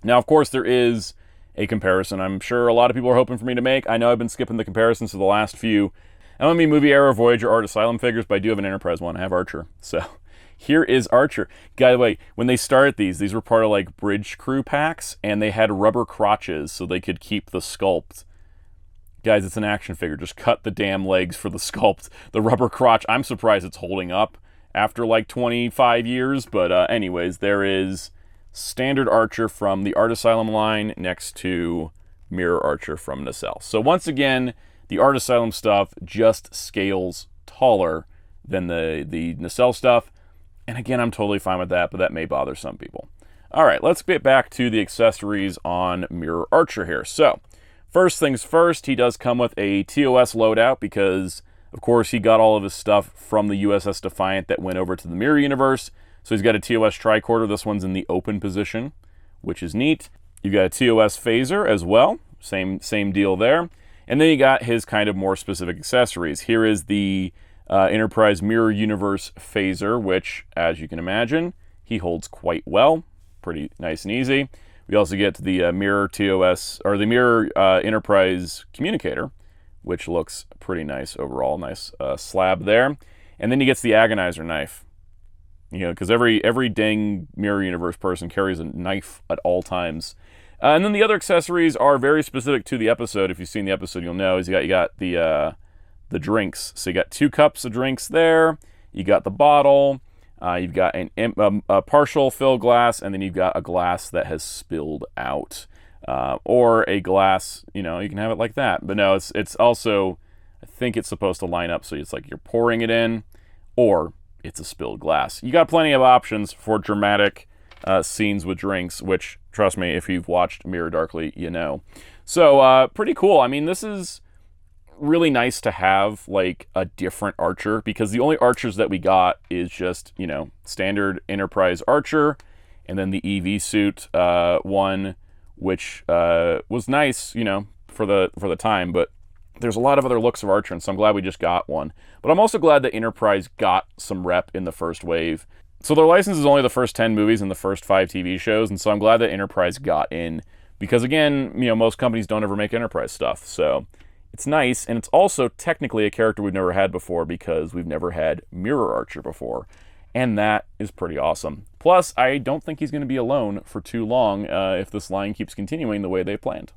Now, of course, there is a comparison I'm sure a lot of people are hoping for me to make. I know I've been skipping the comparisons to the last few. I don't mean movie era Voyager Art Asylum figures, but I do have an Enterprise one. I have Archer. So here is Archer. By the way, when they started these were part of like bridge crew packs, and they had rubber crotches so they could keep the sculpt. Guys, it's an action figure. Just cut the damn legs for the sculpt. The rubber crotch, I'm surprised it's holding up after like 25 years. But anyways, there is standard Archer from the Art Asylum line next to Mirror Archer from Nacelle. So once again, the Art Asylum stuff just scales taller than the Nacelle stuff. And again, I'm totally fine with that, but that may bother some people. All right, let's get back to the accessories on Mirror Archer here. So, first things first, he does come with a TOS loadout because, of course, he got all of his stuff from the USS Defiant that went over to the Mirror Universe. So he's got a TOS tricorder. This one's in the open position, which is neat. You've got a TOS phaser as well. Same deal there. And then you got his kind of more specific accessories. Here is the Enterprise Mirror Universe phaser, which, as you can imagine, he holds quite well. Pretty nice and easy. We also get the Mirror TOS, or the Mirror Enterprise communicator, which looks pretty nice overall. Nice slab there. And then he gets the Agonizer knife. You know, because every dang Mirror Universe person carries a knife at all times. And then the other accessories are very specific to the episode. If you've seen the episode, you'll know. You got the drinks. So you got 2 cups of drinks there. You got the bottle. You've got a partial fill glass, and then you've got a glass that has spilled out. Or a glass, you know, you can have it like that. But no, it's also, I think it's supposed to line up so it's like you're pouring it in, or it's a spilled glass. You got plenty of options for dramatic scenes with drinks, which, trust me, if you've watched Mirror Darkly, you know. So, pretty cool. I mean, this is really nice to have, like, a different Archer, because the only Archers that we got is just, you know, standard Enterprise Archer, and then the EV suit one, which was nice, you know, for the time, but there's a lot of other looks of Archer, and so I'm glad we just got one. But I'm also glad that Enterprise got some rep in the first wave. So their license is only the first 10 movies and the first 5 TV shows, and so I'm glad that Enterprise got in, because again, you know, most companies don't ever make Enterprise stuff, so it's nice, and it's also technically a character we've never had before because we've never had Mirror Archer before, and that is pretty awesome. Plus, I don't think he's going to be alone for too long if this line keeps continuing the way they planned.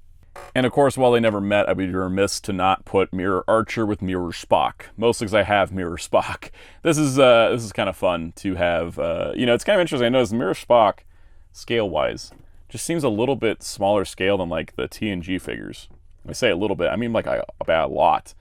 And of course, while they never met, I'd be remiss to not put Mirror Archer with Mirror Spock. Mostly because I have Mirror Spock. This is kind of fun to have. You know, it's kind of interesting. I noticed Mirror Spock, scale-wise, just seems a little bit smaller scale than like the TNG figures. When I say a little bit, I mean like about a lot.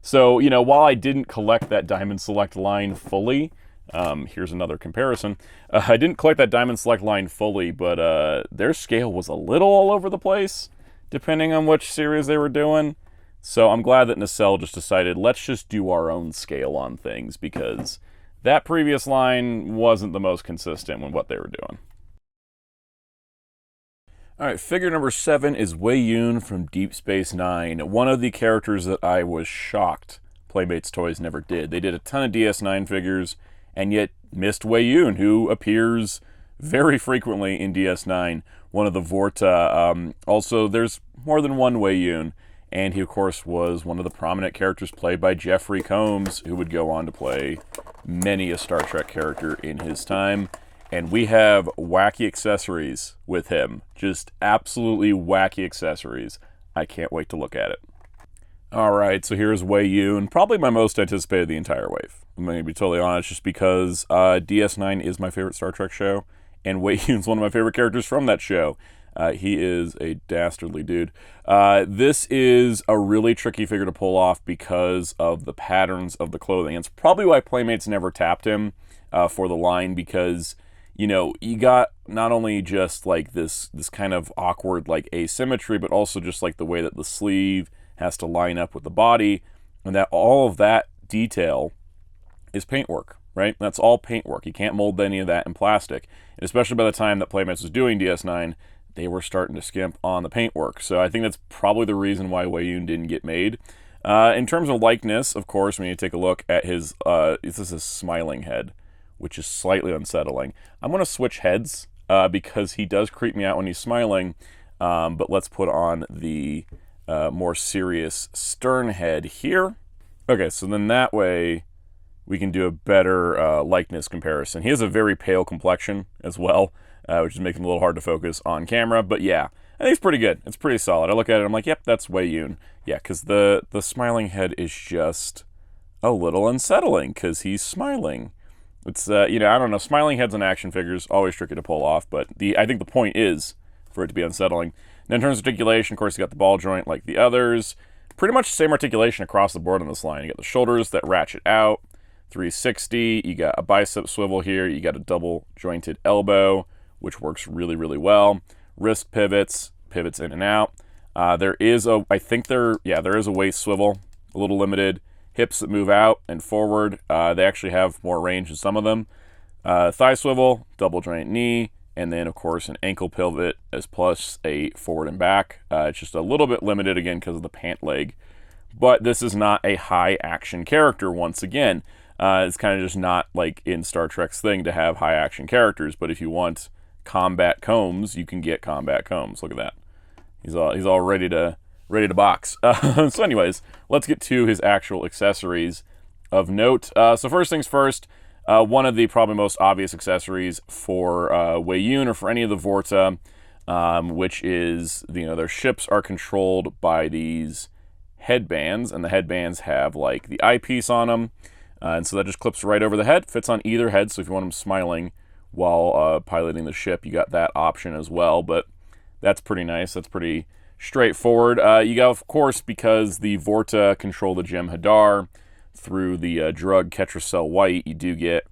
So, you know, while I didn't collect that Diamond Select line fully, here's another comparison. I didn't collect that Diamond Select line fully, but their scale was a little all over the place, depending on which series they were doing. So I'm glad that Nacelle just decided, let's just do our own scale on things, because that previous line wasn't the most consistent with what they were doing. All right, figure number 7 is Weyoun from Deep Space Nine, one of the characters that I was shocked Playmates Toys never did. They did a ton of DS9 figures, and yet missed Weyoun, who appears very frequently in DS9, one of the Vorta. Also, there's more than one Weyoun, and he, of course, was one of the prominent characters played by Jeffrey Combs, who would go on to play many a Star Trek character in his time. And we have wacky accessories with him. Just absolutely wacky accessories. I can't wait to look at it. All right, so here's Weyoun, probably my most anticipated the entire wave. I'm going to be totally honest, just because DS9 is my favorite Star Trek show, and Weyoun's one of my favorite characters from that show. He is a dastardly dude. This is a really tricky figure to pull off because of the patterns of the clothing. It's probably why Playmates never tapped him for the line, because, you know, you got not only just like this kind of awkward like asymmetry, but also just like the way that the sleeve has to line up with the body, and that all of that detail is paintwork, right? That's all paintwork. You can't mold any of that in plastic. And especially by the time that Playmates was doing DS9, they were starting to skimp on the paintwork. So I think that's probably the reason why Weyoun didn't get made. In terms of likeness, of course, when you take a look at his, this is his smiling head, which is slightly unsettling. I'm going to switch heads because he does creep me out when he's smiling, but let's put on the more serious stern head here. Okay, so then that way we can do a better likeness comparison. He has a very pale complexion as well, which is making him a little hard to focus on camera, but yeah, I think it's pretty good. It's pretty solid. I look at it, I'm like, yep, that's Weyoun. Yeah, because the smiling head is just a little unsettling because he's smiling. It's, you know, I don't know, smiling heads on action figures, always tricky to pull off, but I think the point is for it to be unsettling. And in terms of articulation, of course, you got the ball joint like the others. Pretty much the same articulation across the board on this line. You got the shoulders that ratchet out, 360. You got a bicep swivel here. You got a double jointed elbow, which works really, really well. Wrist pivots in and out. There is a, there is a waist swivel, a little limited. Hips that move out and forward. They actually have more range in some of them. Thigh swivel, double joint knee, and then of course an ankle pivot as plus a forward and back. It's just a little bit limited again because of the pant leg. But this is not a high action character once again. It's kind of just not like in Star Trek's thing to have high action characters, but if you want combat combs, you can get combat combs. Look at that. He's all ready to box. So anyways, let's get to his actual accessories of note. So first things first, one of the probably most obvious accessories for Weyoun or for any of the Vorta, which is, their ships are controlled by these headbands, and the headbands have like the eyepiece on them. And so that just clips right over the head, fits on either head. So if you want them smiling while piloting the ship, you got that option as well. But that's pretty nice. That's pretty straightforward. You got, of course, because the Vorta control the Gem Hadar through the drug Ketracel White, you do get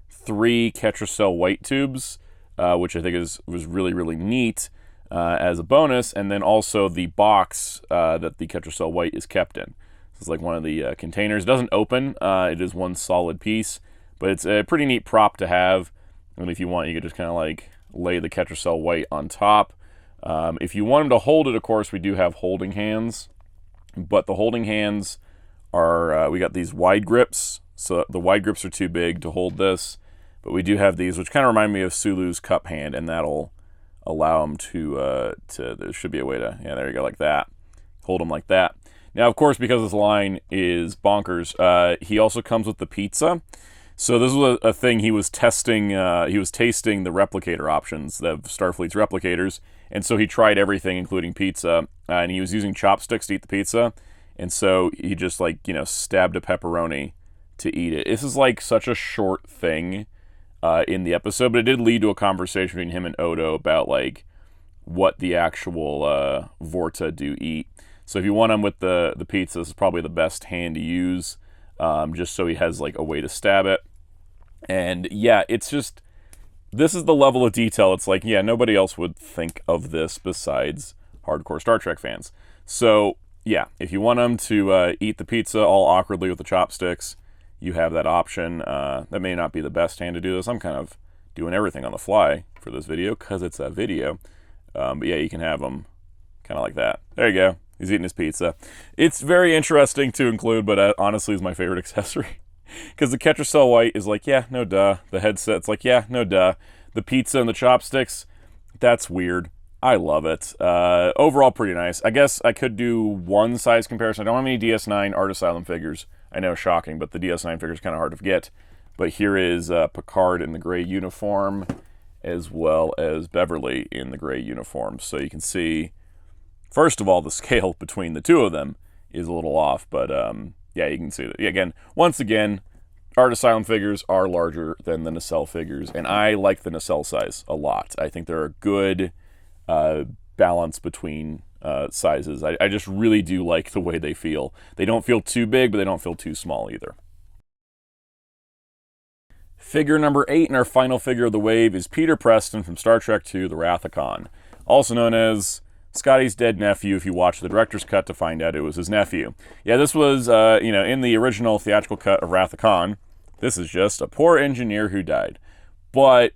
3 Ketracel White tubes, which I think was really, really neat as a bonus. And then also the box that the Ketracel White is kept in. It's like one of the containers. It doesn't open. It is one solid piece, but it's a pretty neat prop to have. And if you want, you could just kind of like lay the Ketracel White on top. If you want him to hold it, of course, we do have holding hands, but the holding hands are, we got these wide grips. So the wide grips are too big to hold this, but we do have these, which kind of remind me of Sulu's cup hand, and that'll allow him to there should be a way to, yeah, there you go, like that. Hold him like that. Now, of course, because this line is bonkers, he also comes with the pizza. So this was a thing he was testing. He was tasting the replicator options, the Starfleet's replicators, and so he tried everything, including pizza. And he was using chopsticks to eat the pizza, and so he just stabbed a pepperoni to eat it. This is like such a short thing in the episode, but it did lead to a conversation between him and Odo about like what the actual Vorta do eat. So if you want him with the pizza, this is probably the best hand to use, just so he has like a way to stab it. And yeah, it's just, this is the level of detail. It's like, yeah, nobody else would think of this besides hardcore Star Trek fans. So yeah, if you want him to eat the pizza all awkwardly with the chopsticks, you have that option. That may not be the best hand to do this. I'm kind of doing everything on the fly for this video because it's a video. But yeah, you can have him kind of like that. There you go. He's eating his pizza. It's very interesting to include, but honestly is my favorite accessory. Because the Ketracel White is like, yeah, no duh. The headset's like, yeah, no duh. The pizza and the chopsticks, that's weird. I love it. Overall, pretty nice. I guess I could do one size comparison. I don't have any DS9 Art Asylum figures. I know, shocking, but the DS9 figure is kind of hard to get. But here is Picard in the gray uniform, as well as Beverly in the gray uniform. So you can see, first of all, the scale between the two of them is a little off, but yeah, you can see that. Again, once again, Art Asylum figures are larger than the Nacelle figures, and I like the Nacelle size a lot. I think they're a good balance between sizes. I just really do like the way they feel. They don't feel too big, but they don't feel too small either. Figure number 8 in our final figure of the wave is Peter Preston from Star Trek II, The Wrath of Khan, also known as Scotty's dead nephew, if you watch the director's cut to find out it was his nephew. Yeah, this was, in the original theatrical cut of Wrath of Khan, this is just a poor engineer who died. But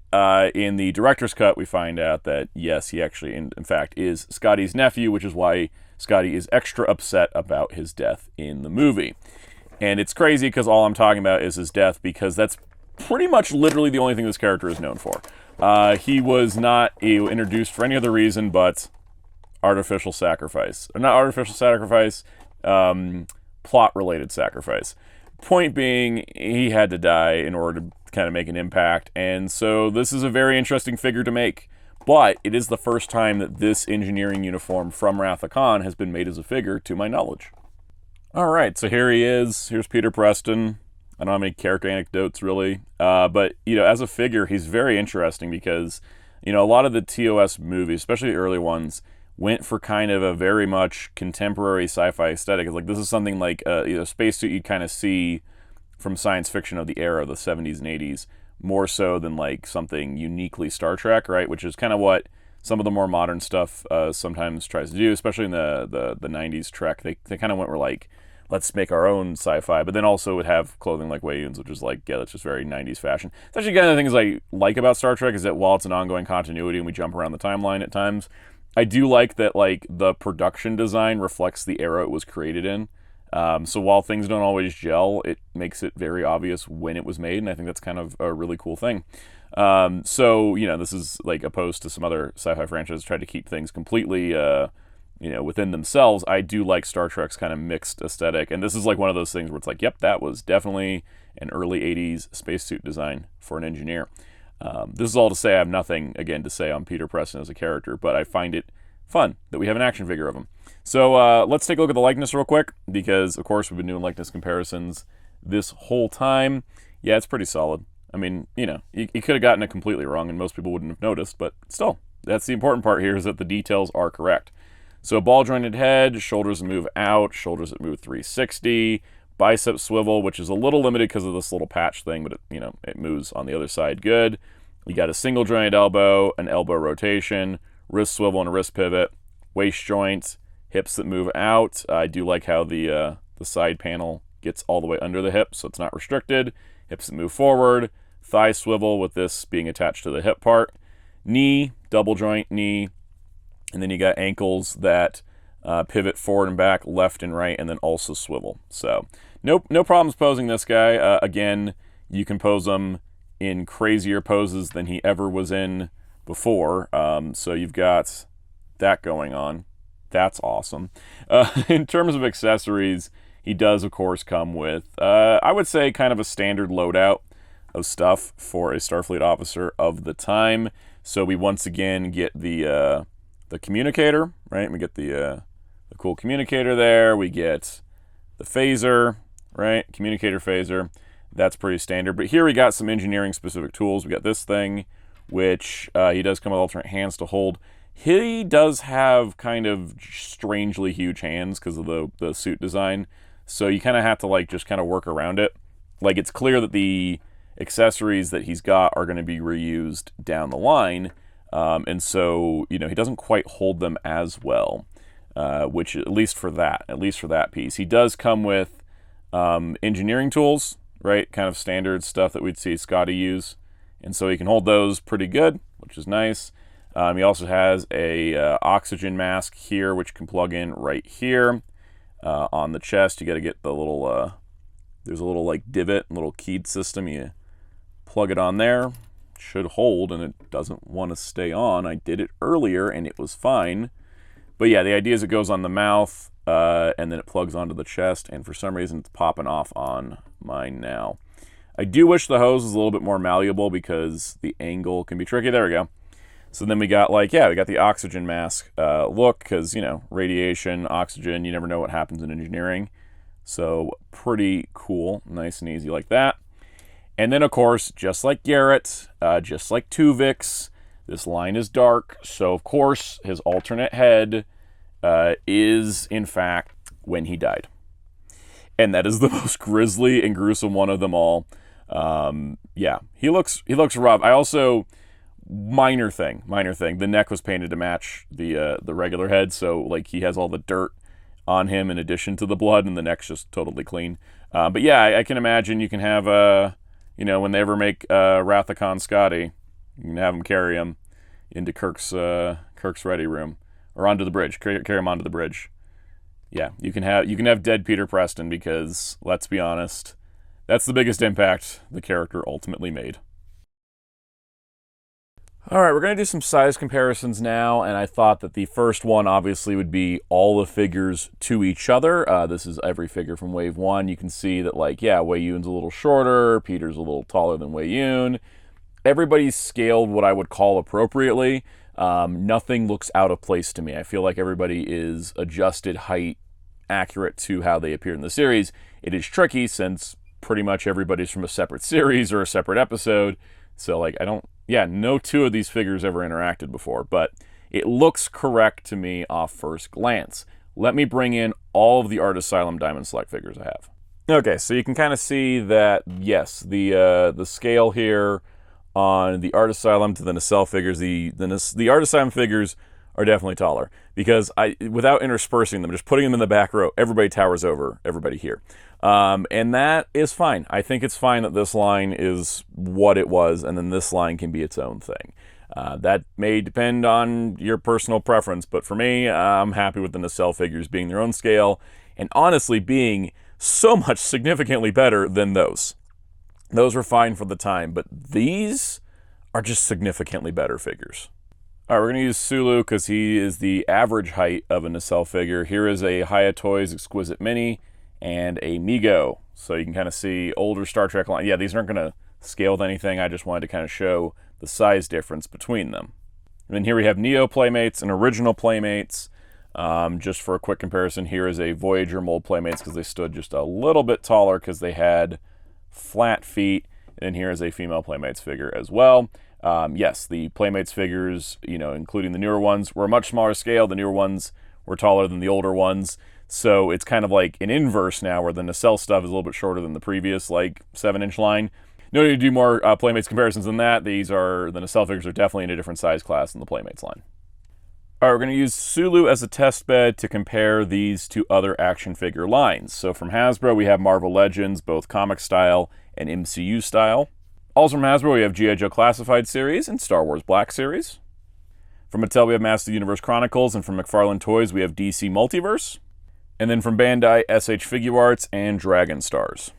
in the director's cut, we find out that, yes, he actually, in fact, is Scotty's nephew, which is why Scotty is extra upset about his death in the movie. And it's crazy because all I'm talking about is his death, because that's pretty much literally the only thing this character is known for. He was not introduced for any other reason but artificial sacrifice. Or not artificial sacrifice, plot-related sacrifice. Point being, he had to die in order to kind of make an impact, and so this is a very interesting figure to make. But it is the first time that this engineering uniform from Wrath of Khan has been made as a figure, to my knowledge. Alright, so here he is. Here's Peter Preston. I don't have any character anecdotes, really. But, as a figure, he's very interesting because, a lot of the TOS movies, especially the early ones, went for kind of a very much contemporary sci-fi aesthetic. It's like, this is something like a spacesuit you'd kind of see from science fiction of the era of the 70s and 80s, more so than like something uniquely Star Trek, right? Which is kind of what some of the more modern stuff sometimes tries to do, especially in the 90s Trek. They kind of went, were like, let's make our own sci-fi, but then also would have clothing like Weyoun's, which is like, yeah, that's just very 90s fashion. It's actually kind of the things I like about Star Trek is that while it's an ongoing continuity and we jump around the timeline at times, I do like that like the production design reflects the era it was created in. So while things don't always gel, it makes it very obvious when it was made, and I think that's kind of a really cool thing. So, you know, this is like opposed to some other sci-fi franchises try to keep things completely within themselves. I do like Star Trek's kind of mixed aesthetic, and this is like one of those things where it's like, yep, that was definitely an early 80s spacesuit design for an engineer. This is all to say I have nothing, again, to say on Peter Preston as a character, but I find it fun that we have an action figure of him. So let's take a look at the likeness real quick, because, of course, we've been doing likeness comparisons this whole time. Yeah, it's pretty solid. I mean, you know, you could have gotten it completely wrong, and most people wouldn't have noticed, but still, that's the important part here, is that the details are correct. So ball-jointed head, shoulders that move out, shoulders that move 360, bicep swivel, which is a little limited because of this little patch thing, but it moves on the other side good. You got a single-jointed elbow, an elbow rotation, wrist swivel and a wrist pivot, waist joint, hips that move out. I do like how the side panel gets all the way under the hip, so it's not restricted. Hips that move forward, thigh swivel with this being attached to the hip part, knee, double joint knee, and then you got ankles that pivot forward and back, left and right, and then also swivel. So no problems posing this guy. Again, you can pose him in crazier poses than he ever was in before. So you've got that going on. That's awesome. In terms of accessories, he does, of course, come with, I would say, kind of a standard loadout of stuff for a Starfleet officer of the time. So we once again get the communicator, right? We get the cool communicator there. We get the phaser, right? Communicator phaser. That's pretty standard. But here we got some engineering-specific tools. We got this thing, which he does come with alternate hands to hold. He does have kind of strangely huge hands because of the suit design. So you kind of have to like just kind of work around it. Like, it's clear that the accessories that he's got are going to be reused down the line. And so, he doesn't quite hold them as well, which at least for that piece. He does come with engineering tools, right? Kind of standard stuff that we'd see Scotty use. And so he can hold those pretty good, which is nice. He also has a oxygen mask here, which can plug in right here on the chest. You got to get the little, there's a little like divot, little keyed system. You plug it on there. Should hold, and it doesn't want to stay on. I did it earlier and it was fine, but yeah, the idea is it goes on the mouth and then it plugs onto the chest, and for some reason it's popping off on mine now. I do wish the hose was a little bit more malleable because the angle can be tricky. There we go. So then we got we got the oxygen mask look, because radiation, oxygen, you never know what happens in engineering. So pretty cool, nice and easy like that. And then, of course, just like Garrett, just like Tuvix, this line is dark. So, of course, his alternate head is, in fact, when he died. And that is the most grisly and gruesome one of them all. Yeah, he looks rough. I also, minor thing. The neck was painted to match the regular head. So, like, he has all the dirt on him in addition to the blood, and the neck's just totally clean. But, yeah, I can imagine you can have when they ever make Wrath of Khan Scotty, you can have him carry him into Kirk's ready room, or onto the bridge. Carry him onto the bridge. Yeah, you can have dead Peter Preston, because let's be honest, that's the biggest impact the character ultimately made. All right, we're going to do some size comparisons now, and I thought that the first one obviously would be all the figures to each other. This is every figure from Wave 1. You can see that, Weyoun's a little shorter, Peter's a little taller than Weyoun. Everybody's scaled what I would call appropriately. Nothing looks out of place to me. I feel like everybody is adjusted height accurate to how they appeared in the series. It is tricky since pretty much everybody's from a separate series or a separate episode. So, no two of these figures ever interacted before, but it looks correct to me off first glance. Let me bring in all of the Art Asylum Diamond Select figures I have. Okay, so you can kind of see that, yes, the scale here on the Art Asylum to the Nacelle figures, the Art Asylum figures are definitely taller, because without interspersing them, just putting them in the back row, everybody towers over everybody here. And that is fine. I think it's fine that this line is what it was, and then this line can be its own thing. That may depend on your personal preference, but for me, I'm happy with the Nacelle figures being their own scale, and honestly being so much significantly better than those. Those were fine for the time, but these are just significantly better figures. All right, we're going to use Sulu because he is the average height of a Nacelle figure. Here is a Hiya Toys Exquisite Mini and a Mego. So you can kind of see older Star Trek line. Yeah, these aren't going to scale with anything. I just wanted to kind of show the size difference between them. And then here we have Neo Playmates and original Playmates. Just for a quick comparison, here is a Voyager mold Playmates because they stood just a little bit taller because they had flat feet. And then here is a female Playmates figure as well. Yes, the Playmates figures, including the newer ones, were a much smaller scale. The newer ones were taller than the older ones. So it's kind of like an inverse now, where the Nacelle stuff is a little bit shorter than the previous, 7-inch line. No need to do more Playmates comparisons than that. The Nacelle figures are definitely in a different size class than the Playmates line. All right, we're going to use Sulu as a test bed to compare these to other action figure lines. So from Hasbro, we have Marvel Legends, both comic style and MCU style. Also from Hasbro, we have G.I. Joe Classified Series and Star Wars Black Series. From Mattel, we have Master of the Universe Chronicles, and from McFarlane Toys, we have DC Multiverse. And then from Bandai, SH Figuarts and Dragon Stars.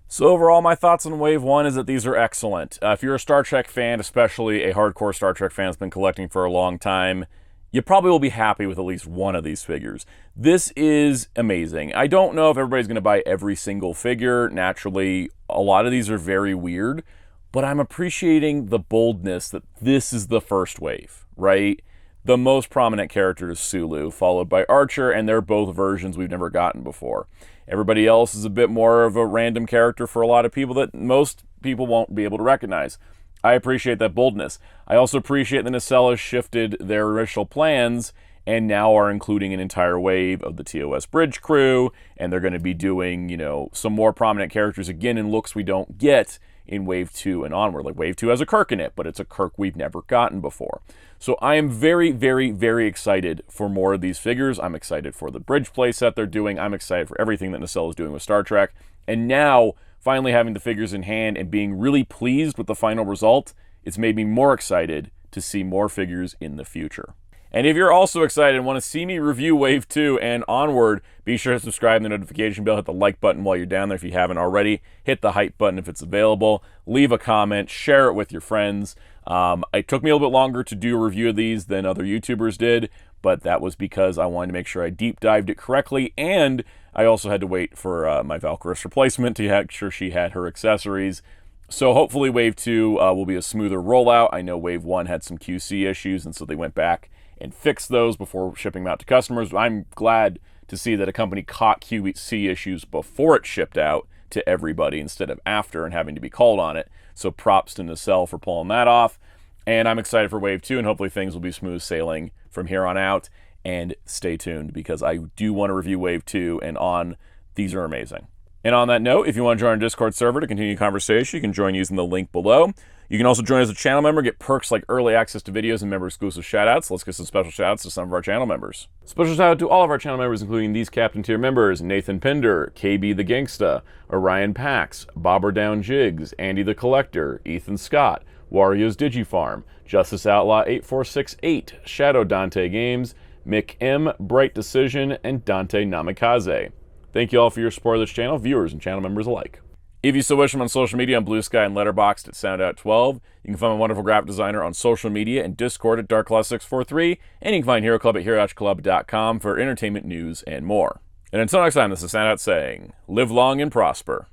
So overall, my thoughts on Wave 1 is that these are excellent. If you're a Star Trek fan, especially a hardcore Star Trek fan that's been collecting for a long time, you probably will be happy with at least one of these figures. This is amazing. I don't know if everybody's going to buy every single figure. Naturally, a lot of these are very weird, but I'm appreciating the boldness that this is the first wave, right? The most prominent character is Sulu, followed by Archer, and they're both versions we've never gotten before. Everybody else is a bit more of a random character for a lot of people that most people won't be able to recognize. I appreciate that boldness. I also appreciate that Nacelle has shifted their initial plans and now are including an entire wave of the TOS Bridge crew, and they're going to be doing, some more prominent characters again in looks we don't get in Wave 2 and onward. Like Wave 2 has a Kirk in it, but it's a Kirk we've never gotten before. So I am very, very, very excited for more of these figures. I'm excited for the Bridge playset they're doing. I'm excited for everything that Nacelle is doing with Star Trek. And now, finally having the figures in hand and being really pleased with the final result, it's made me more excited to see more figures in the future. And if you're also excited and want to see me review Wave 2 and onward, be sure to subscribe to the notification bell, hit the like button while you're down there if you haven't already, hit the hype button if it's available, leave a comment, share it with your friends. It took me a little bit longer to do a review of these than other YouTubers did, but that was because I wanted to make sure I deep dived it correctly, and I also had to wait for my Valkris replacement to make sure she had her accessories. So hopefully Wave 2 will be a smoother rollout. I know Wave 1 had some QC issues, and so they went back and fix those before shipping them out to customers. I'm glad to see that a company caught QC issues before it shipped out to everybody instead of after and having to be called on it. So props to Nacelle for pulling that off. And I'm excited for Wave 2, and hopefully things will be smooth sailing from here on out. And stay tuned, because I do want to review Wave 2 and on. These are amazing. And on that note, if you want to join our Discord server to continue the conversation, you can join using the link below. You can also join as a channel member, get perks like early access to videos and member-exclusive shoutouts. Let's get some special shoutouts to some of our channel members. Special shout out to all of our channel members, including these Captain Tier members: Nathan Pinder, KB the Gangsta, Orion Pax, Bobber Down Jigs, Andy the Collector, Ethan Scott, Wario's Digifarm, Justice Outlaw 8468, Shadow Dante Games, Mick M, Bright Decision, and Dante Namikaze. Thank you all for your support of this channel, viewers and channel members alike. If you so wish, I'm on social media on Blue Sky and Letterboxd at Soundout12. You can find my wonderful graphic designer on social media and Discord at DarkClaw643, and you can find Hero Club at HeroClub.com for entertainment news and more. And until next time, this is Soundout saying, live long and prosper.